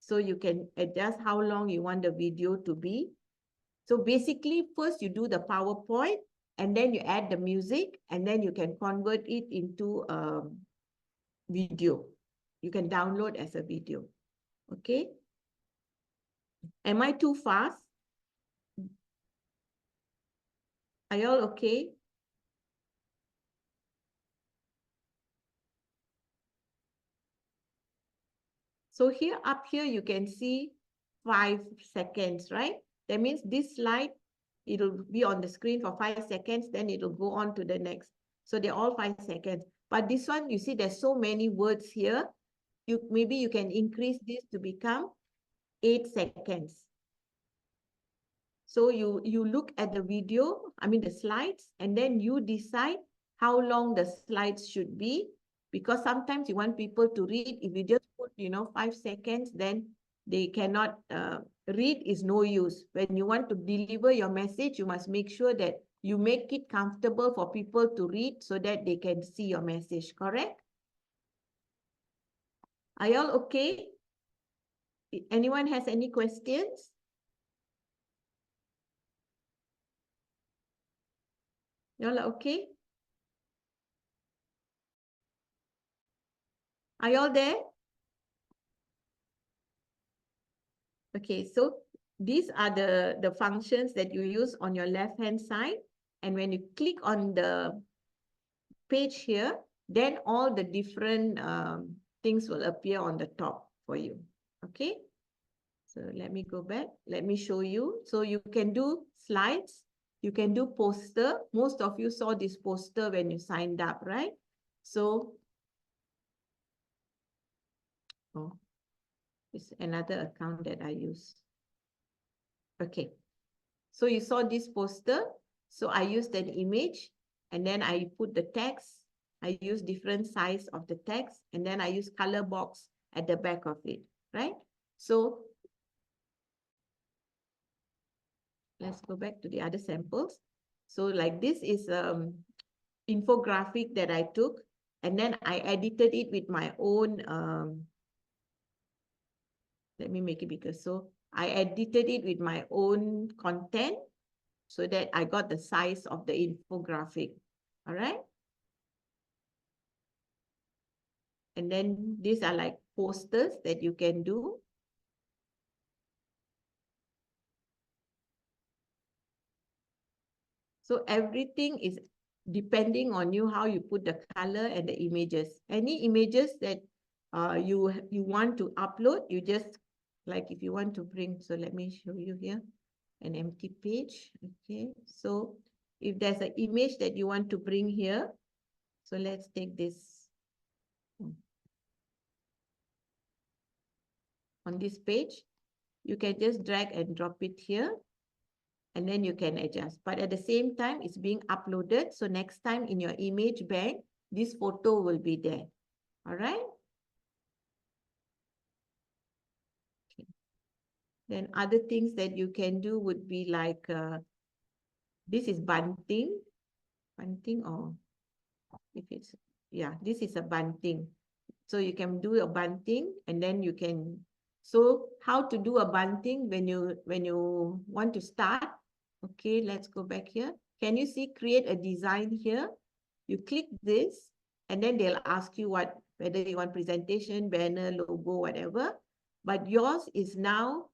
So you can adjust how long you want the video to be. So basically, first you do the PowerPoint, and then you add the music, and then you can convert it into video. You can download as a video. Okay. Am I too fast? Are you all okay? So here, up here, you can see 5 seconds, right? That means this slide, it'll be on the screen for 5 seconds, then it'll go on to the next. So they're all 5 seconds. But this one, you see, there's so many words here. Maybe you can increase this to become 8 seconds. So you look at the video, I mean the slides, and then you decide how long the slides should be, because sometimes you want people to read. If you just put, 5 seconds, then they cannot read, is no use. When you want to deliver your message, you must make sure that you make it comfortable for people to read so that they can see your message, correct? Are y'all okay? Anyone has any questions? Y'all are okay? Are y'all there? Okay, so these are the functions that you use on your left-hand side. And when you click on the page here, then all the different things will appear on the top for you. Okay, so let me go back. Let me show you. So you can do slides. You can do poster. Most of you saw this poster when you signed up, right? So, oh, it's another account that I use. Okay, so you saw this poster. So I used an image and then I put the text. I use different size of the text and then I use color box at the back of it, right? So let's go back to the other samples. So like this is infographic that I took and then I edited it with my own, let me make it bigger. So I edited it with my own content so that I got the size of the infographic, all right? And then these are like posters that you can do. So everything is depending on you, how you put the color and the images. Any images that you want to upload, you just, like if you want to bring, so let me show you here, an empty page. Okay, so if there's an image that you want to bring here, so let's take this on this page, you can just drag and drop it here. And then you can adjust. But at the same time, it's being uploaded. So next time in your image bank, this photo will be there. All right. Okay. Then other things that you can do would be like, this is bunting. Bunting, or if it's, yeah, this is a bunting. So you can do a bunting and then you can, so how to do a bunting when you want to start. Okay, let's go back here. Can you see create a design here? You click this and then they'll ask you whether you want presentation, banner, logo, whatever. But yours is now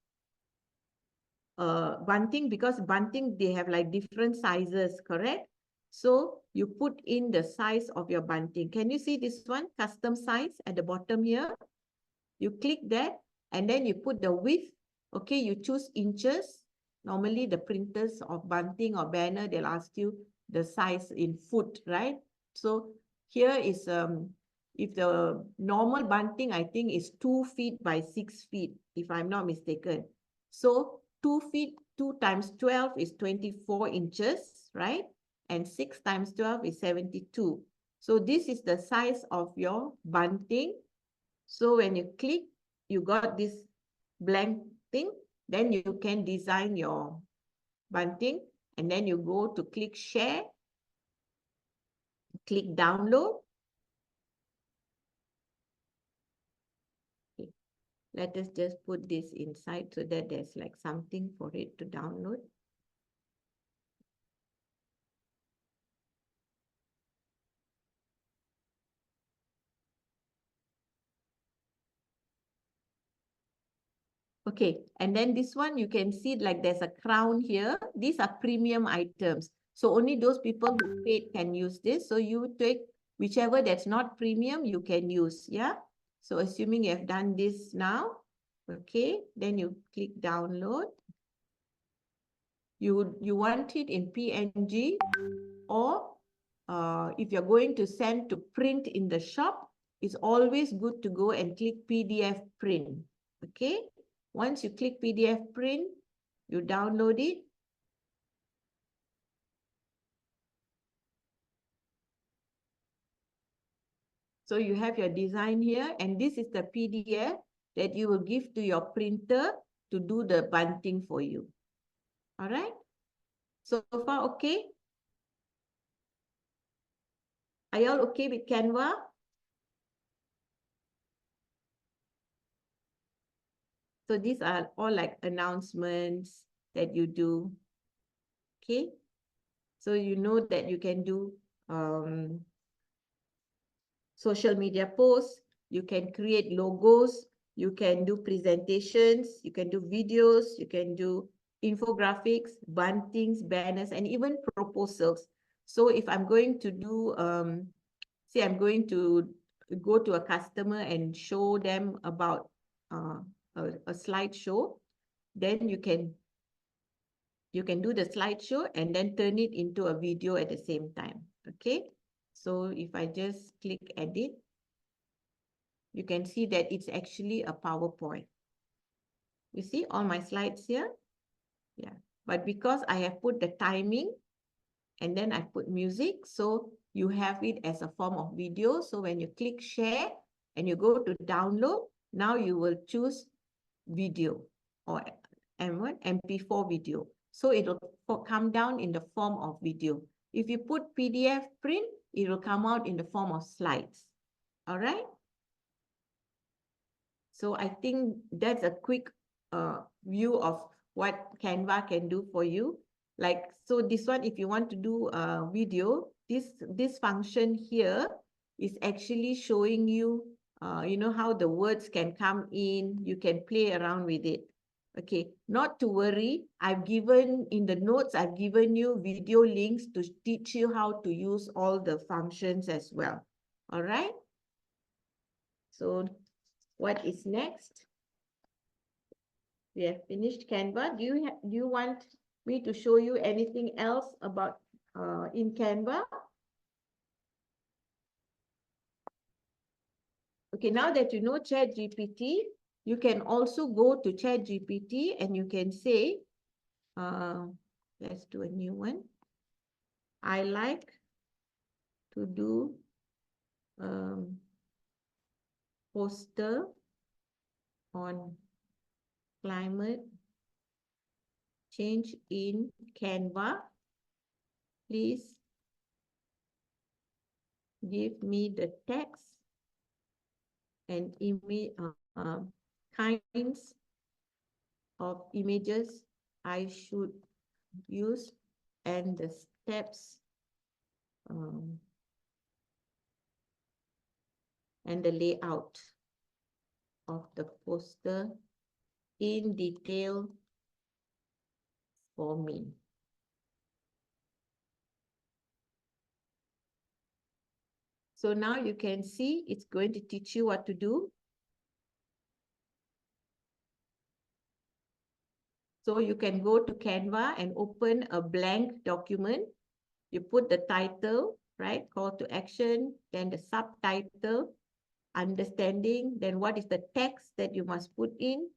bunting, because bunting, they have like different sizes, correct? So you put in the size of your bunting. Can you see this one, custom size at the bottom here? You click that and then you put the width. Okay, you choose inches. Normally the printers of bunting or banner, they'll ask you the size in foot, right? So here is, if the normal bunting, I think is 2 feet by 6 feet, if I'm not mistaken. So 2 feet, 2 times 12 is 24 inches, right? And 6 times 12 is 72. So this is the size of your bunting. So when you click, you got this blank thing, then you can design your bunting, and then you go to click share, click download. Okay. Let us just put this inside so that there's like something for it to download. Okay, and then this one, you can see like there's a crown here. These are premium items. So only those people who paid can use this. So you take whichever that's not premium, you can use, yeah? So assuming you have done this now, okay, then you click download. You want it in PNG, or if you're going to send to print in the shop, it's always good to go and click PDF print. Okay, once you click PDF print, you download it. So you have your design here, and this is the PDF that you will give to your printer to do the bunting for you. All right, so far okay? Are y'all okay with Canva? So these are all like announcements that you do. Okay, so you know that you can do social media posts, you can create logos, you can do presentations, you can do videos, you can do infographics, buntings, banners, and even proposals. So if I'm going to do, say I'm going to go to a customer and show them about a slideshow, then you can do the slideshow and then turn it into a video at the same time. Okay, so if I just click edit, you can see that it's actually a PowerPoint. You see all my slides here? Yeah, but because I have put the timing and then I put music, so you have it as a form of video. So when you click share and you go to download, now you will choose video or MP4 video. So it will come down in the form of video. If you put PDF print, it will come out in the form of slides. All right? So I think that's a quick view of what Canva can do for you. Like, so this one, if you want to do a video, this function here is actually showing you, you know, how the words can come in. You can play around with it. Okay, not to worry. In the notes, I've given you video links to teach you how to use all the functions as well. All right. So what is next? We have finished Canva. Do you want me to show you anything else about in Canva? Okay, now that you know Chat GPT, you can also go to Chat GPT and you can say, let's do a new one. I like to do poster on climate change in Canva. Please give me the text and image kinds of images I should use and the steps and the layout of the poster in detail for me. So now you can see it's going to teach you what to do. So you can go to Canva and open a blank document. You put the title, right? Call to action, then the subtitle, understanding, then what is the text that you must put in.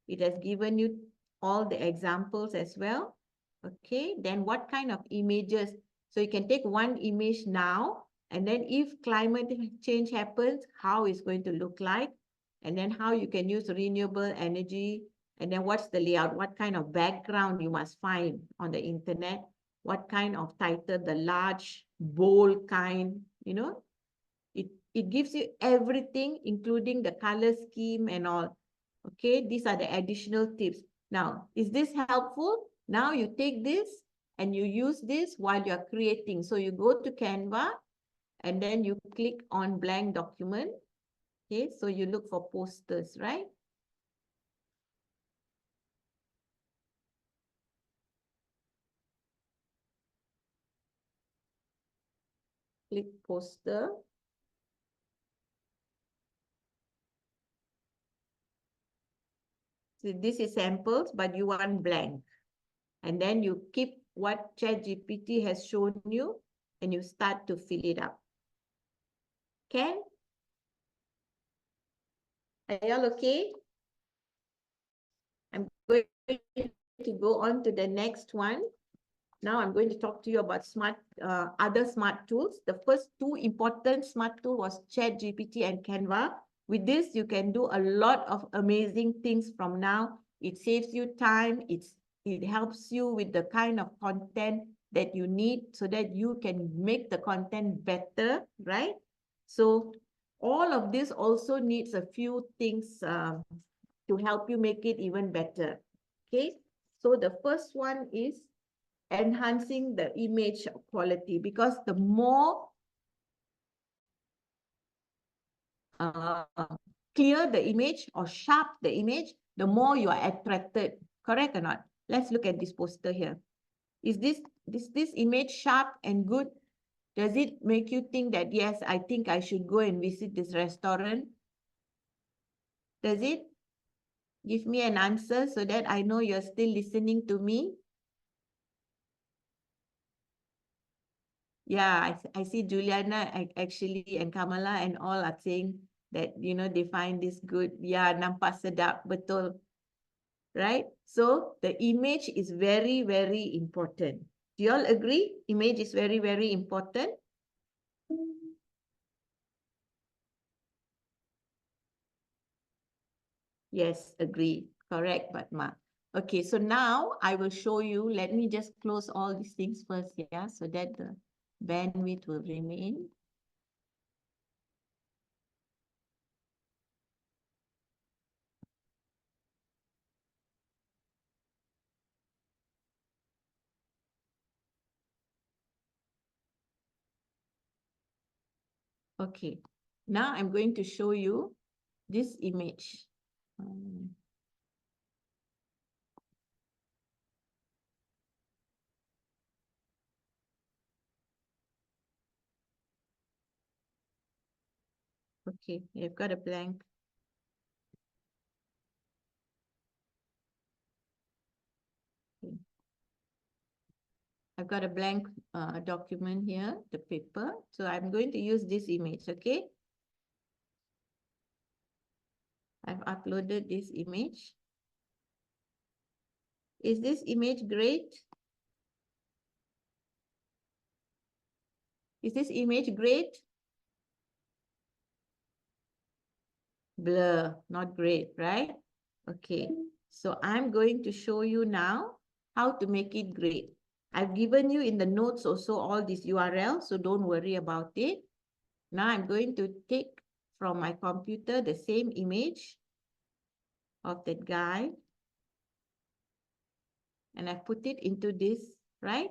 It has given you all the examples as well. Okay, then what kind of images? So you can take one image now, and then if climate change happens, how it's going to look like, and then how you can use renewable energy, and then what's the layout, what kind of background you must find on the internet, what kind of title, the large, bold kind, you know, it gives you everything, including the color scheme and all. Okay, these are the additional tips. Now, is this helpful? Now you take this and you use this while you're creating. So you go to Canva and then you click on blank document. Okay, so you look for posters, right? Click poster. So this is samples, but you want blank. And then you keep what Chat GPT has shown you and you start to fill it up. Can? Are y'all okay? I'm going to go on to the next one. Now I'm going to talk to you about other smart tools. The first two important smart tool was Chat GPT and Canva. With this, you can do a lot of amazing things from now. It saves you time. It helps you with the kind of content that you need so that you can make the content better, right? So all of this also needs a few things to help you make it even better. Okay, so the first one is enhancing the image quality, because the more clear the image or sharp the image, the more you are attracted. Correct or not? Let's look at this poster here. Is this image sharp and good? Does it make you think that, yes, I think I should go and visit this restaurant? Does it? Give me an answer so that I know you're still listening to me. Yeah, I see Juliana actually and Kamala and all are saying that, you know, they find this good. Yeah, nampak sedap, betul. Right? So the image is very, very important. Do you all agree? Image is very, very important. Yes, agree. Correct, Batma. Okay, so now I will show you. Let me just close all these things first, yeah, so that the bandwidth will remain. Okay, now I'm going to show you this image. Okay, you've got a blank. Okay. I've got a blank document here, the paper. So I'm going to use this image, okay? I've uploaded this image. Is this image great? Is this image great? Blur, not great, right? Okay, so I'm going to show you now how to make it great. I've given you in the notes also all these URLs, so don't worry about it. Now I'm going to take from my computer the same image of that guy, and I put it into this, right?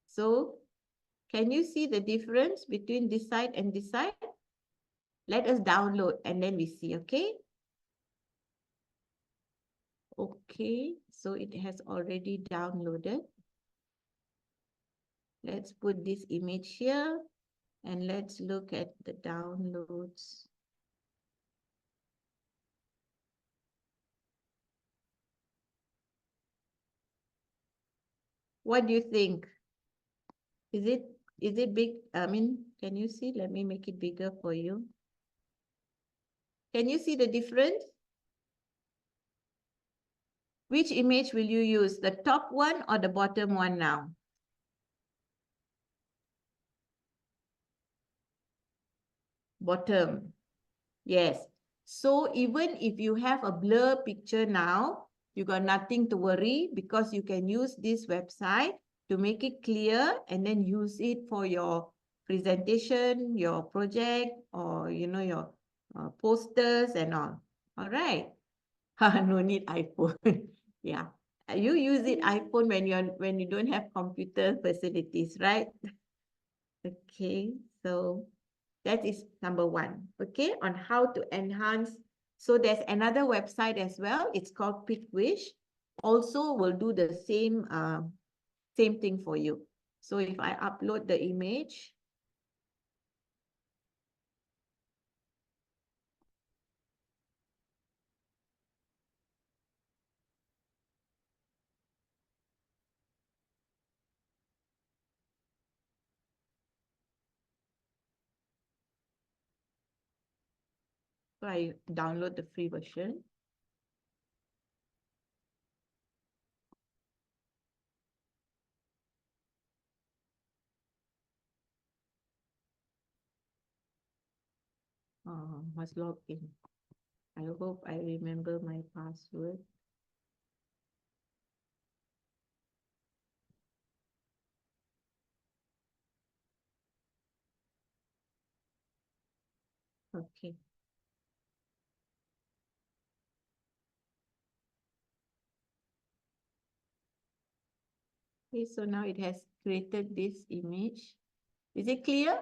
So can you see the difference between this side and this side? Let us download and then we see, okay? Okay, so it has already downloaded. Let's put this image here and let's look at the downloads. What do you think? Is it big? I mean, can you see? Let me make it bigger for you. Can you see the difference? Which image will you use? The top one or the bottom one now? Bottom. Yes. So even if you have a blur picture now, you got nothing to worry because you can use this website to make it clear and then use it for your presentation, your project, or you know, your posters and all. All right. No need iPhone. Yeah. You use it iPhone when you don't have computer facilities, right? Okay, so that is number one, okay, on how to enhance. So there's another website as well. It's called PickWish. Also will do the same thing for you. So if I upload the image, So I download the free version. Must log in. I hope I remember my password. Okay. Okay, so now it has created this image. Is it clear?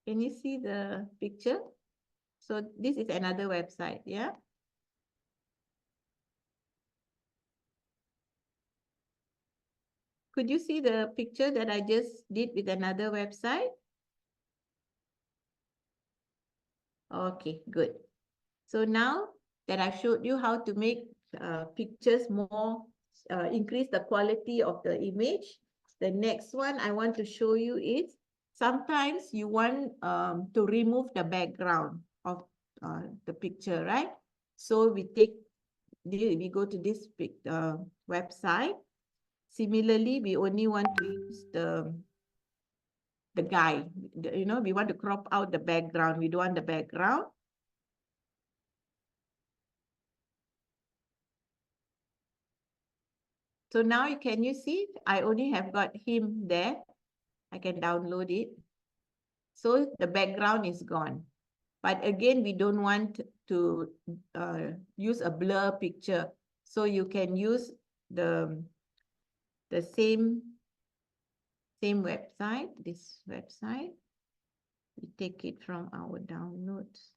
Can you see the picture? So this is another website, yeah? Could you see the picture that I just did with another website? Okay, good. So now that I've showed you how to make pictures more, increase the quality of the image, the next one I want to show you is sometimes you want to remove the background of the picture, right? So we go to this website. Similarly, we only want to use the guy. We want to crop out the background. We don't want the background. So now can you see? I only have got him there. I can download it. So the background is gone. But again, we don't want to use a blur picture. So you can use the same website, this website. We take it from our downloads.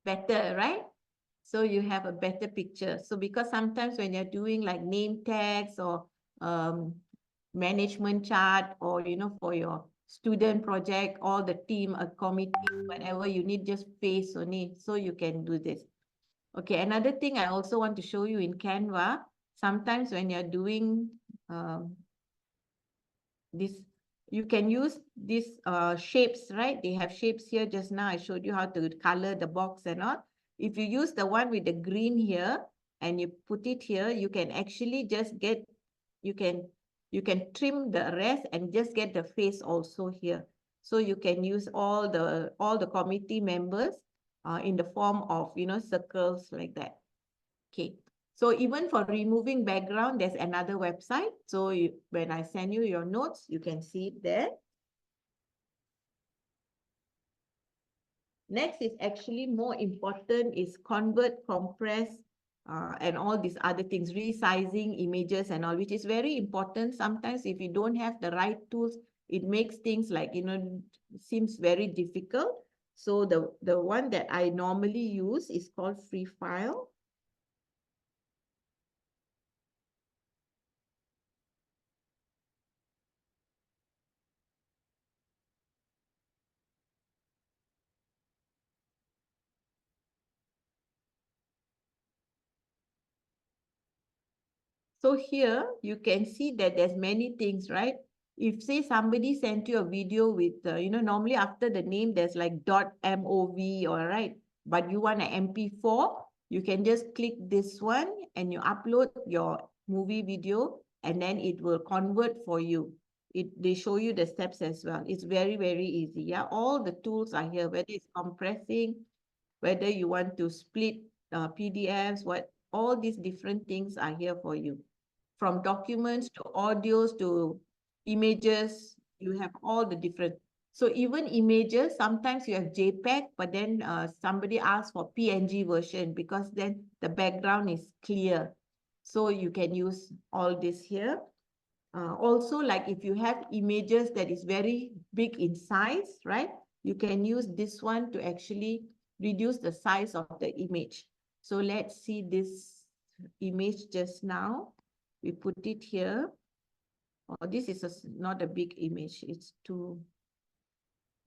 Better, right? So you have a better picture. So because sometimes when you're doing like name tags or management chart, or for your student project, all the team, a committee, whatever you need, just face only, so you can do this. Okay, another thing I also want to show you in Canva, sometimes when you're doing this, you can use these shapes, right? They have shapes here. Just now I showed you how to color the box and all. If you use the one with the green here and you put it here, you can actually just get, you can trim the rest and just get the face also here. So you can use all the committee members in the form of, circles like that. Okay. So even for removing background, there's another website. So when I send you your notes, you can see it there. Next is actually more important is convert, compress, and all these other things, resizing images and all, which is very important. Sometimes if you don't have the right tools, it makes things like, seems very difficult. So the one that I normally use is called Free File. So here you can see that there's many things, right? If say somebody sent you a video with, normally after the name, there's like .mov, all right? But you want an MP4, you can just click this one and you upload your movie video and then it will convert for you. They show you the steps as well. It's very, very easy. Yeah, all the tools are here, whether it's compressing, whether you want to split PDFs, all these different things are here for you. From documents to audios to images, you have all the different. So even images, sometimes you have JPEG, but then somebody asks for PNG version because then the background is clear. So you can use all this here. Also, like if you have images that is very big in size, right? You can use this one to actually reduce the size of the image. So let's see this image just now. We put it here. Oh, this is not a big image. It's too.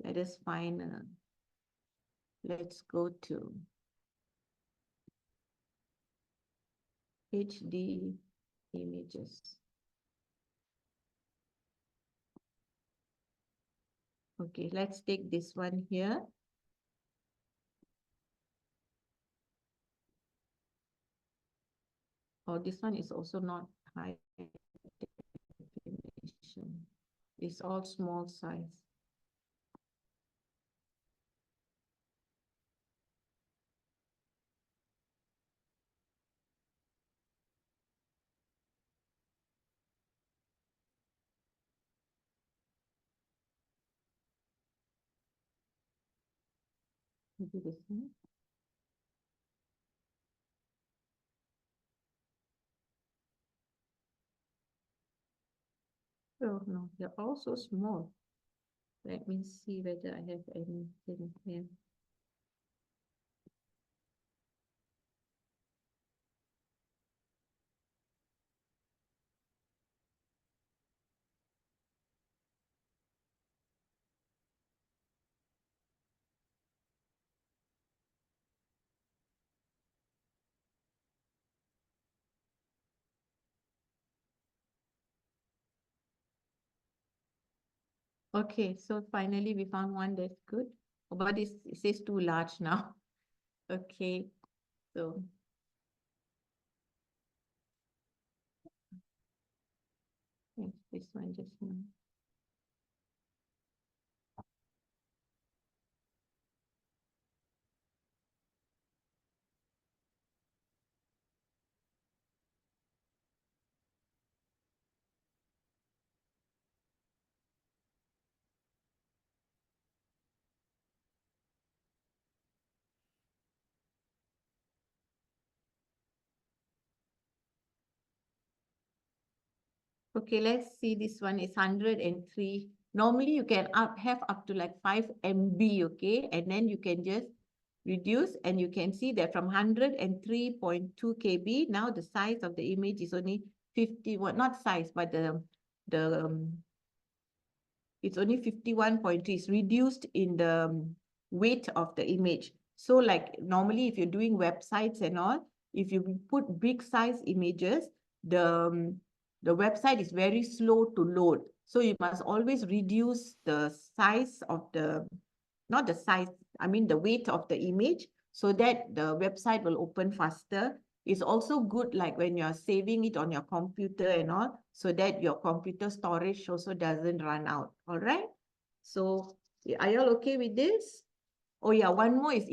Let us find. Let's go to HD images. Okay, let's take this one here. Oh, this one is also not high definition. It's all small size. Maybe this one. Oh no, they're all so small. Let me see whether I have anything here. Okay, so finally we found one that's good. Oh, but it says too large now. Okay, so this one just now. Okay, let's see. This one is 103. Normally you can have up to like 5 MB, okay? And then you can just reduce, and you can see that from 103.2 KB, now the size of the image is only 51, not size, but it's only 51.3. It's reduced in the weight of the image. So like normally if you're doing websites and all, if you put big size images, the website is very slow to load. So you must always reduce the size of not the size, I mean the weight of the image, so that the website will open faster. It's also good like when you're saving it on your computer and all, so that your computer storage also doesn't run out. All right. So are y'all okay with this? Oh yeah, one more is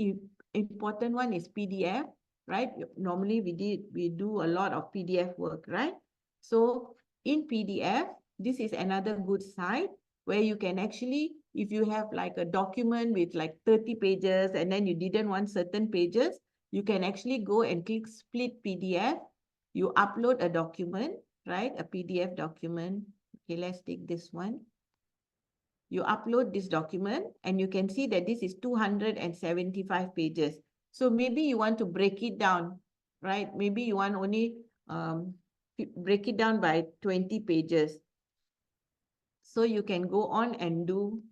important one is PDF, right? Normally we do a lot of PDF work, right? So in PDF, this is another good site where you can actually, if you have like a document with like 30 pages and then you didn't want certain pages, you can actually go and click split PDF. You upload a document, right? A PDF document. Okay, let's take this one. You upload this document and you can see that this is 275 pages. So maybe you want to break it down, right? Maybe you want only break it down by 20 pages. So you can go on and do,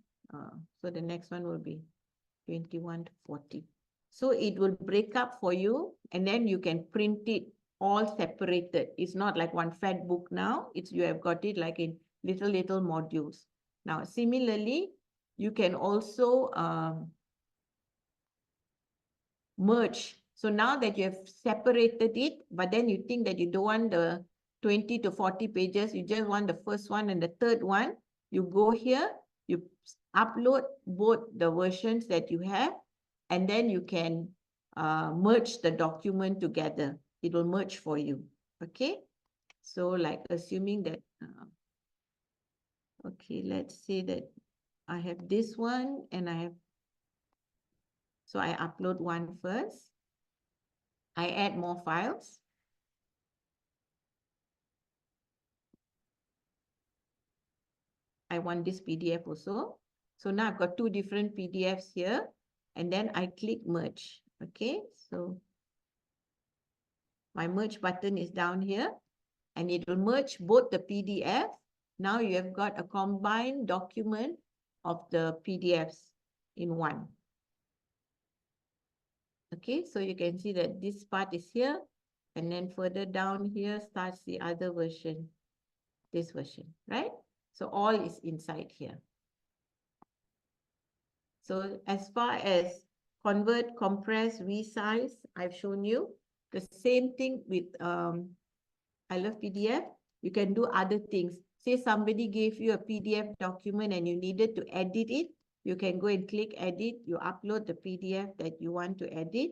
so the next one will be 21 to 40. So it will break up for you and then you can print it all separated. It's not like one fat book now. It's you have got it like in little modules. Now, similarly, you can also merge. So now that you have separated it, but then you think that you don't want the 20 to 40 pages, you just want the first one and the third one, you go here, you upload both the versions that you have, and then you can merge the document together. It will merge for you, okay? So like assuming that, okay, let's say that I have this one and I have, so I upload one first. I add more files. I want this PDF also. So now I've got two different PDFs here, and then I click merge. Okay, so my merge button is down here. and it will merge both the PDF. Now you have got a combined document of the PDFs in one. Okay, so you can see that this part is here, and then further down here starts the other version, this version, right? So all is inside here. So as far as convert, compress, resize, I've shown you. The same thing with I Love PDF. You can do other things. Say somebody gave you a PDF document and you needed to edit it. You can go and click edit. You upload the PDF that you want to edit,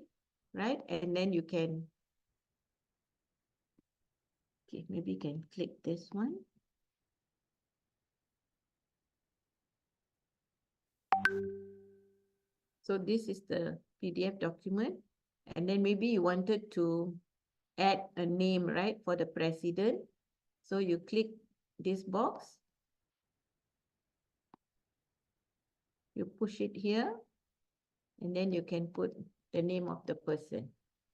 right? And then you can, okay, maybe you can click this one. So this is the PDF document. And then maybe you wanted to add a name, right, for the president. So you click this box. You push it here. And then you can put the name of the person.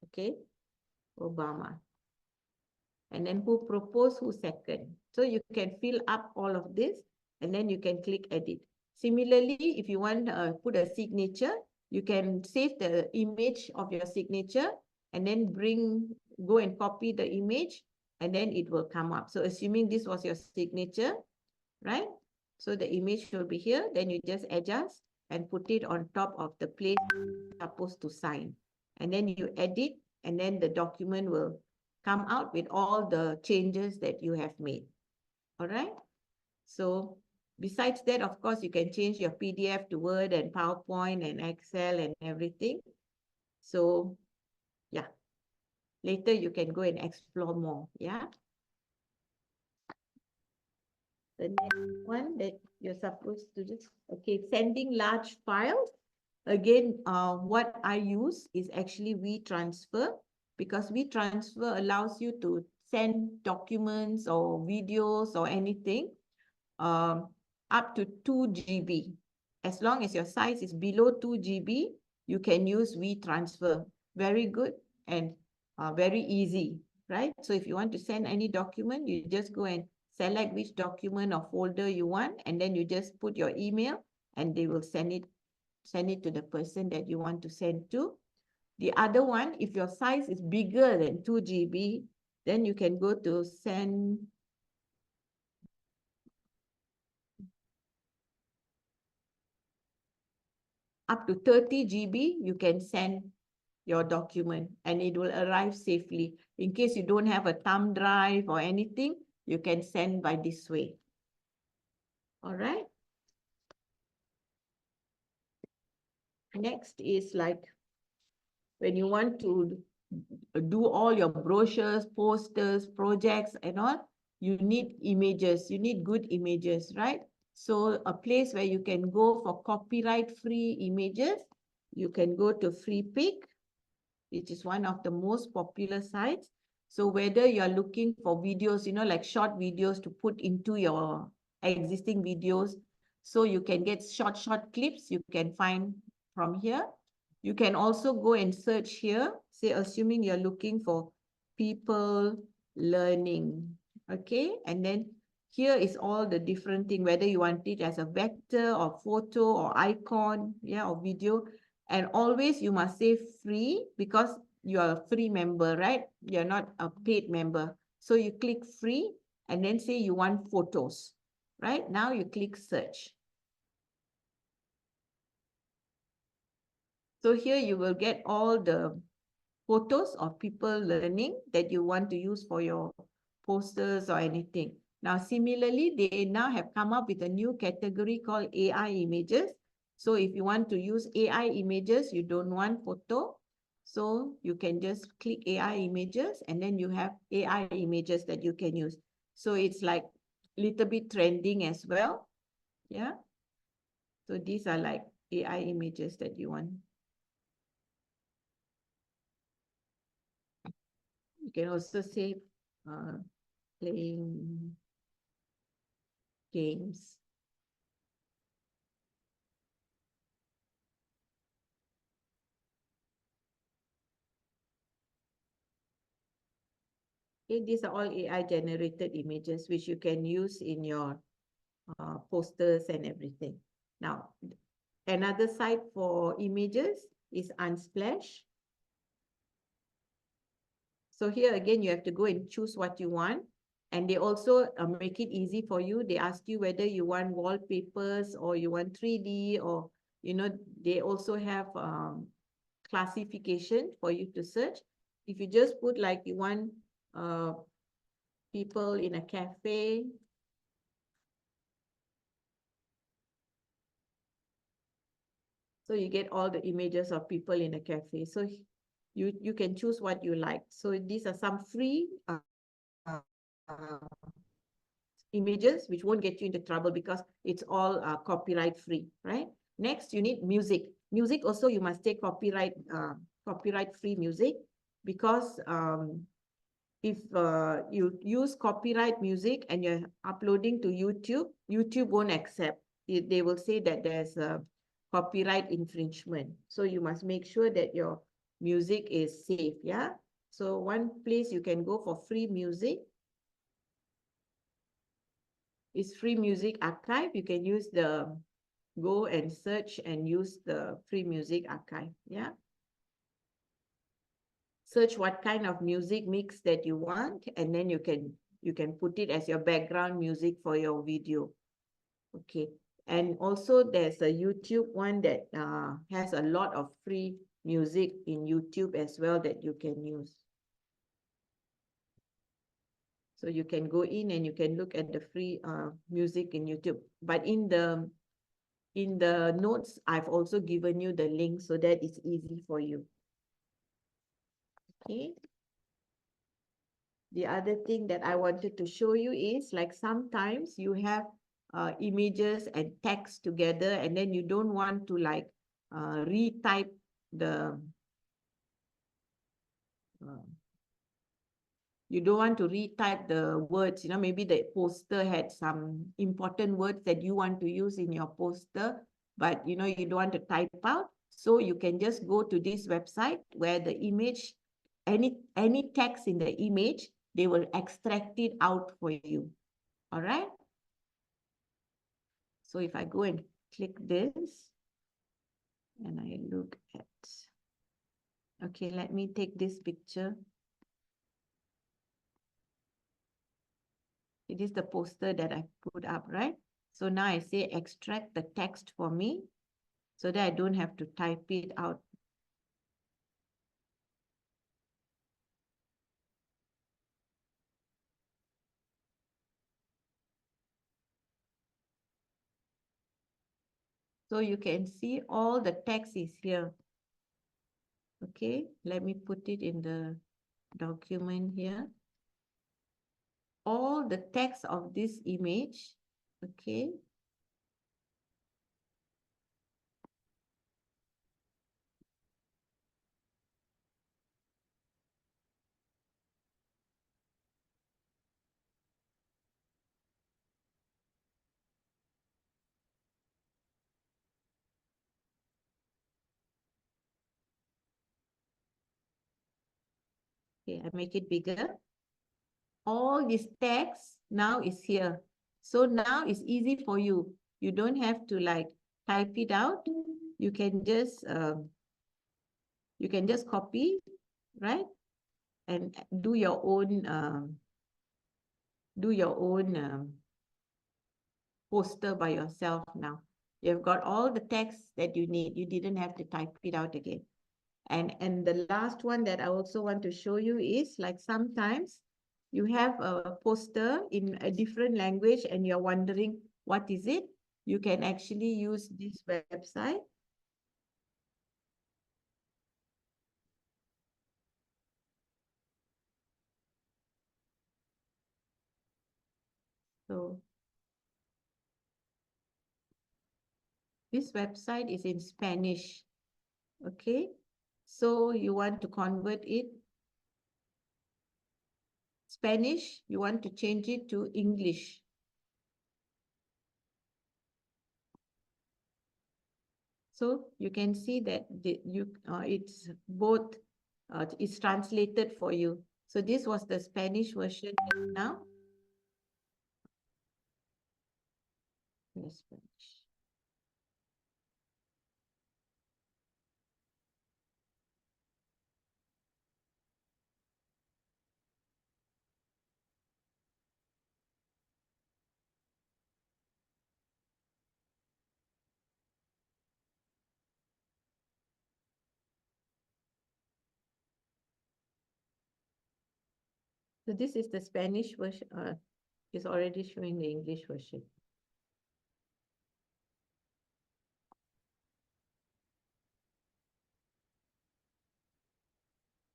Okay, Obama. And then who proposed, who second. So you can fill up all of this and then you can click edit. Similarly, if you want to put a signature, you can save the image of your signature and then go and copy the image and then it will come up. So assuming this was your signature, right? So the image will be here, then you just adjust and put it on top of the place you're supposed to sign. And then you edit and then the document will come out with all the changes that you have made. All right. So besides that, of course, you can change your PDF to Word and PowerPoint and Excel and everything. So yeah, later you can go and explore more. Yeah. The next one that you're supposed to do, okay, sending large files. Again, what I use is actually WeTransfer, because WeTransfer allows you to send documents or videos or anything up to 2 GB. As long as your size is below 2 GB, you can use WeTransfer. Very good and very easy, right? So if you want to send any document, you just go and select which document or folder you want, and then you just put your email and they will send it to the person that you want to send to. The other one, if your size is bigger than 2 GB, then you can go to send up to 30 GB, you can send your document and it will arrive safely. In case you don't have a thumb drive or anything, you can send by this way. All right. Next is like when you want to do all your brochures, posters, projects and all, you need images, you need good images, right? So a place where you can go for copyright-free images, you can go to FreePic, which is one of the most popular sites. So whether you're looking for videos, like short videos to put into your existing videos, so you can get short clips, you can find from here. You can also go and search here, say, assuming you're looking for people learning, okay? And then here is all the different thing, whether you want it as a vector or photo or icon, yeah, or video. And always you must say free because you are a free member, right? You're not a paid member. So you click free and then say you want photos, right? Now you click search. So here you will get all the photos of people learning that you want to use for your posters or anything. Now, similarly, they now have come up with a new category called AI images. So if you want to use AI images, you don't want photo. So you can just click AI images and then you have AI images that you can use. So it's like a little bit trending as well. Yeah. So these are like AI images that you want. You can also say playing games. Okay, these are all AI generated images which you can use in your posters and everything. Now, another site for images is Unsplash. So here again, you have to go and choose what you want. And they also make it easy for you. They ask you whether you want wallpapers or you want 3D, or, you know, they also have classification for you to search. If you just put like you want people in a cafe, so you get all the images of people in a cafe. So you can choose what you like. So these are some free images which won't get you into trouble because it's all copyright free, right? Next, you need music. Music also, you must take copyright free music, because if you use copyright music and you're uploading to YouTube, YouTube won't accept. They will say that there's a copyright infringement. So you must make sure that your music is safe, yeah? So one place you can go for free music is Free Music Archive. You can use go and search and use the Free Music Archive, yeah? Search what kind of music mix that you want, and then you can put it as your background music for your video. Okay, and also there's a YouTube one that has a lot of free music in YouTube as well that you can use. So you can go in and you can look at the free music in YouTube. But in the notes, I've also given you the link so that it's easy for you. Okay. The other thing that I wanted to show you is, like, sometimes you have images and text together, and then you don't want to like retype the you don't want to retype the words. You know, maybe the poster had some important words that you want to use in your poster, but you know, you don't want to type out. So you can just go to this website where the image, any text in the image, they will extract it out for you. All right. So if I go and click this and I look at, okay, let me take this picture. It is the poster that I put up, right? So now I say extract the text for me so that I don't have to type it out. So you can see all the text is here. Okay, let me put it in the document here. All the text of this image, okay, okay, I make it bigger. All this text now is here. So now it's easy for you. You don't have to like type it out. You can just copy, right? And do your own poster by yourself now. You've got all the text that you need. You didn't have to type it out again. And the last one that I also want to show you is, like, sometimes you have a poster in a different language and you're wondering what is it. You can actually use this website. So this website is in Spanish. Okay, so you want to convert it Spanish, you want to change it to English. So you can see that it's both, it's translated for you. So this was the Spanish version now. Yes, Spanish. So this is the Spanish version. It's already showing the English version.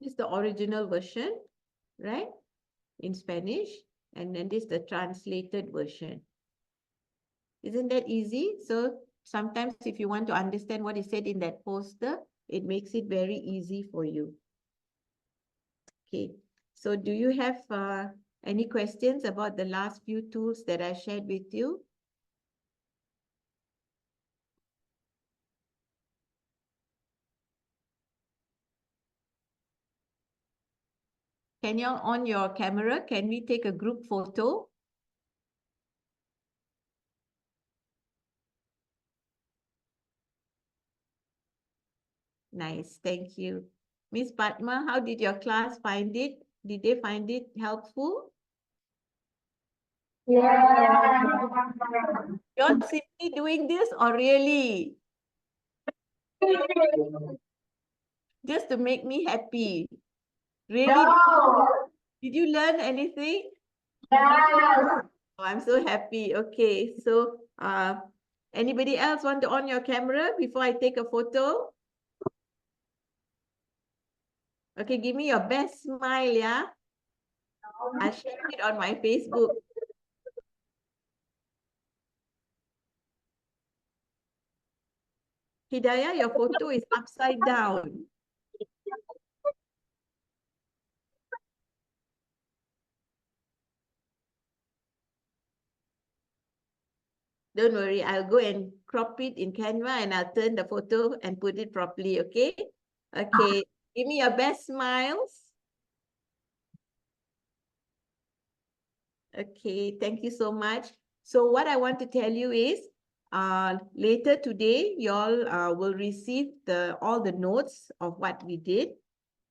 This is the original version, right? In Spanish. And then this is the translated version. Isn't that easy? So sometimes if you want to understand what is said in that poster, it makes it very easy for you. Okay. So do you have any questions about the last few tools that I shared with you? Can you on your camera? Can we take a group photo? Nice, thank you. Miss Padma, how did your class find it? Did they find it helpful? Yeah. You're simply doing this or really? Just to make me happy. Really? Did you learn anything? Yes. Oh, I'm so happy. Okay, so anybody else want to on your camera before I take a photo? Okay, give me your best smile, yeah? I'll share it on my Facebook. Hidayah, your photo is upside down. Don't worry, I'll go and crop it in Canva and I'll turn the photo and put it properly, okay? Okay, give me your best smiles. Okay, thank you so much. So what I want to tell you is, later today, y'all will receive all the notes of what we did.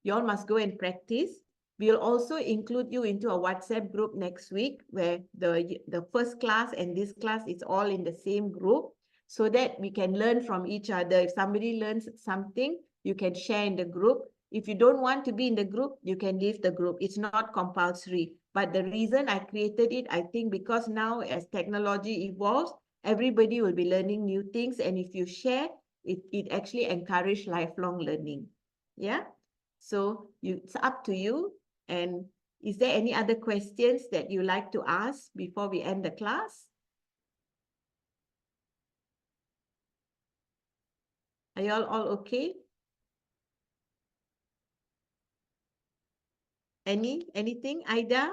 Y'all must go and practice. We'll also include you into a WhatsApp group next week where the first class and this class is all in the same group so that we can learn from each other. If somebody learns something, you can share in the group. If you don't want to be in the group, you can leave the group. It's not compulsory. But the reason I created it, I think because now as technology evolves, everybody will be learning new things. And if you share, it actually encourages lifelong learning. Yeah. So it's up to you. And is there any other questions that you like to ask before we end the class? Are you all okay? Anything, Aida?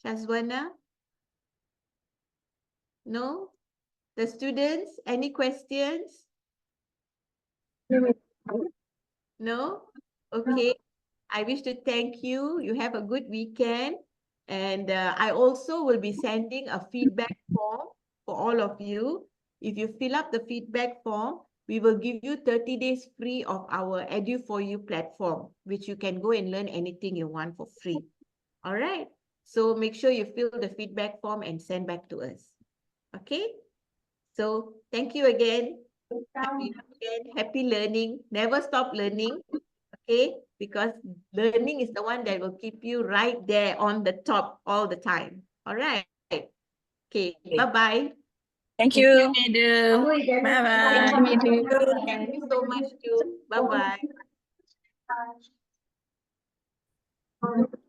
Shazwana? No? The students, any questions? No? Okay. I wish to thank you. You have a good weekend. And I also will be sending a feedback form for all of you. If you fill up the feedback form, we will give you 30 days free of our Edu4U platform, which you can go and learn anything you want for free. All right. So make sure you fill the feedback form and send back to us. Okay. So thank you again. Happy weekend, happy learning. Never stop learning. Okay, because learning is the one that will keep you right there on the top all the time. All right. Okay, bye-bye. Thank you, madam. Thank Bye-bye. you, Medu. Thank you so much too. Bye-bye.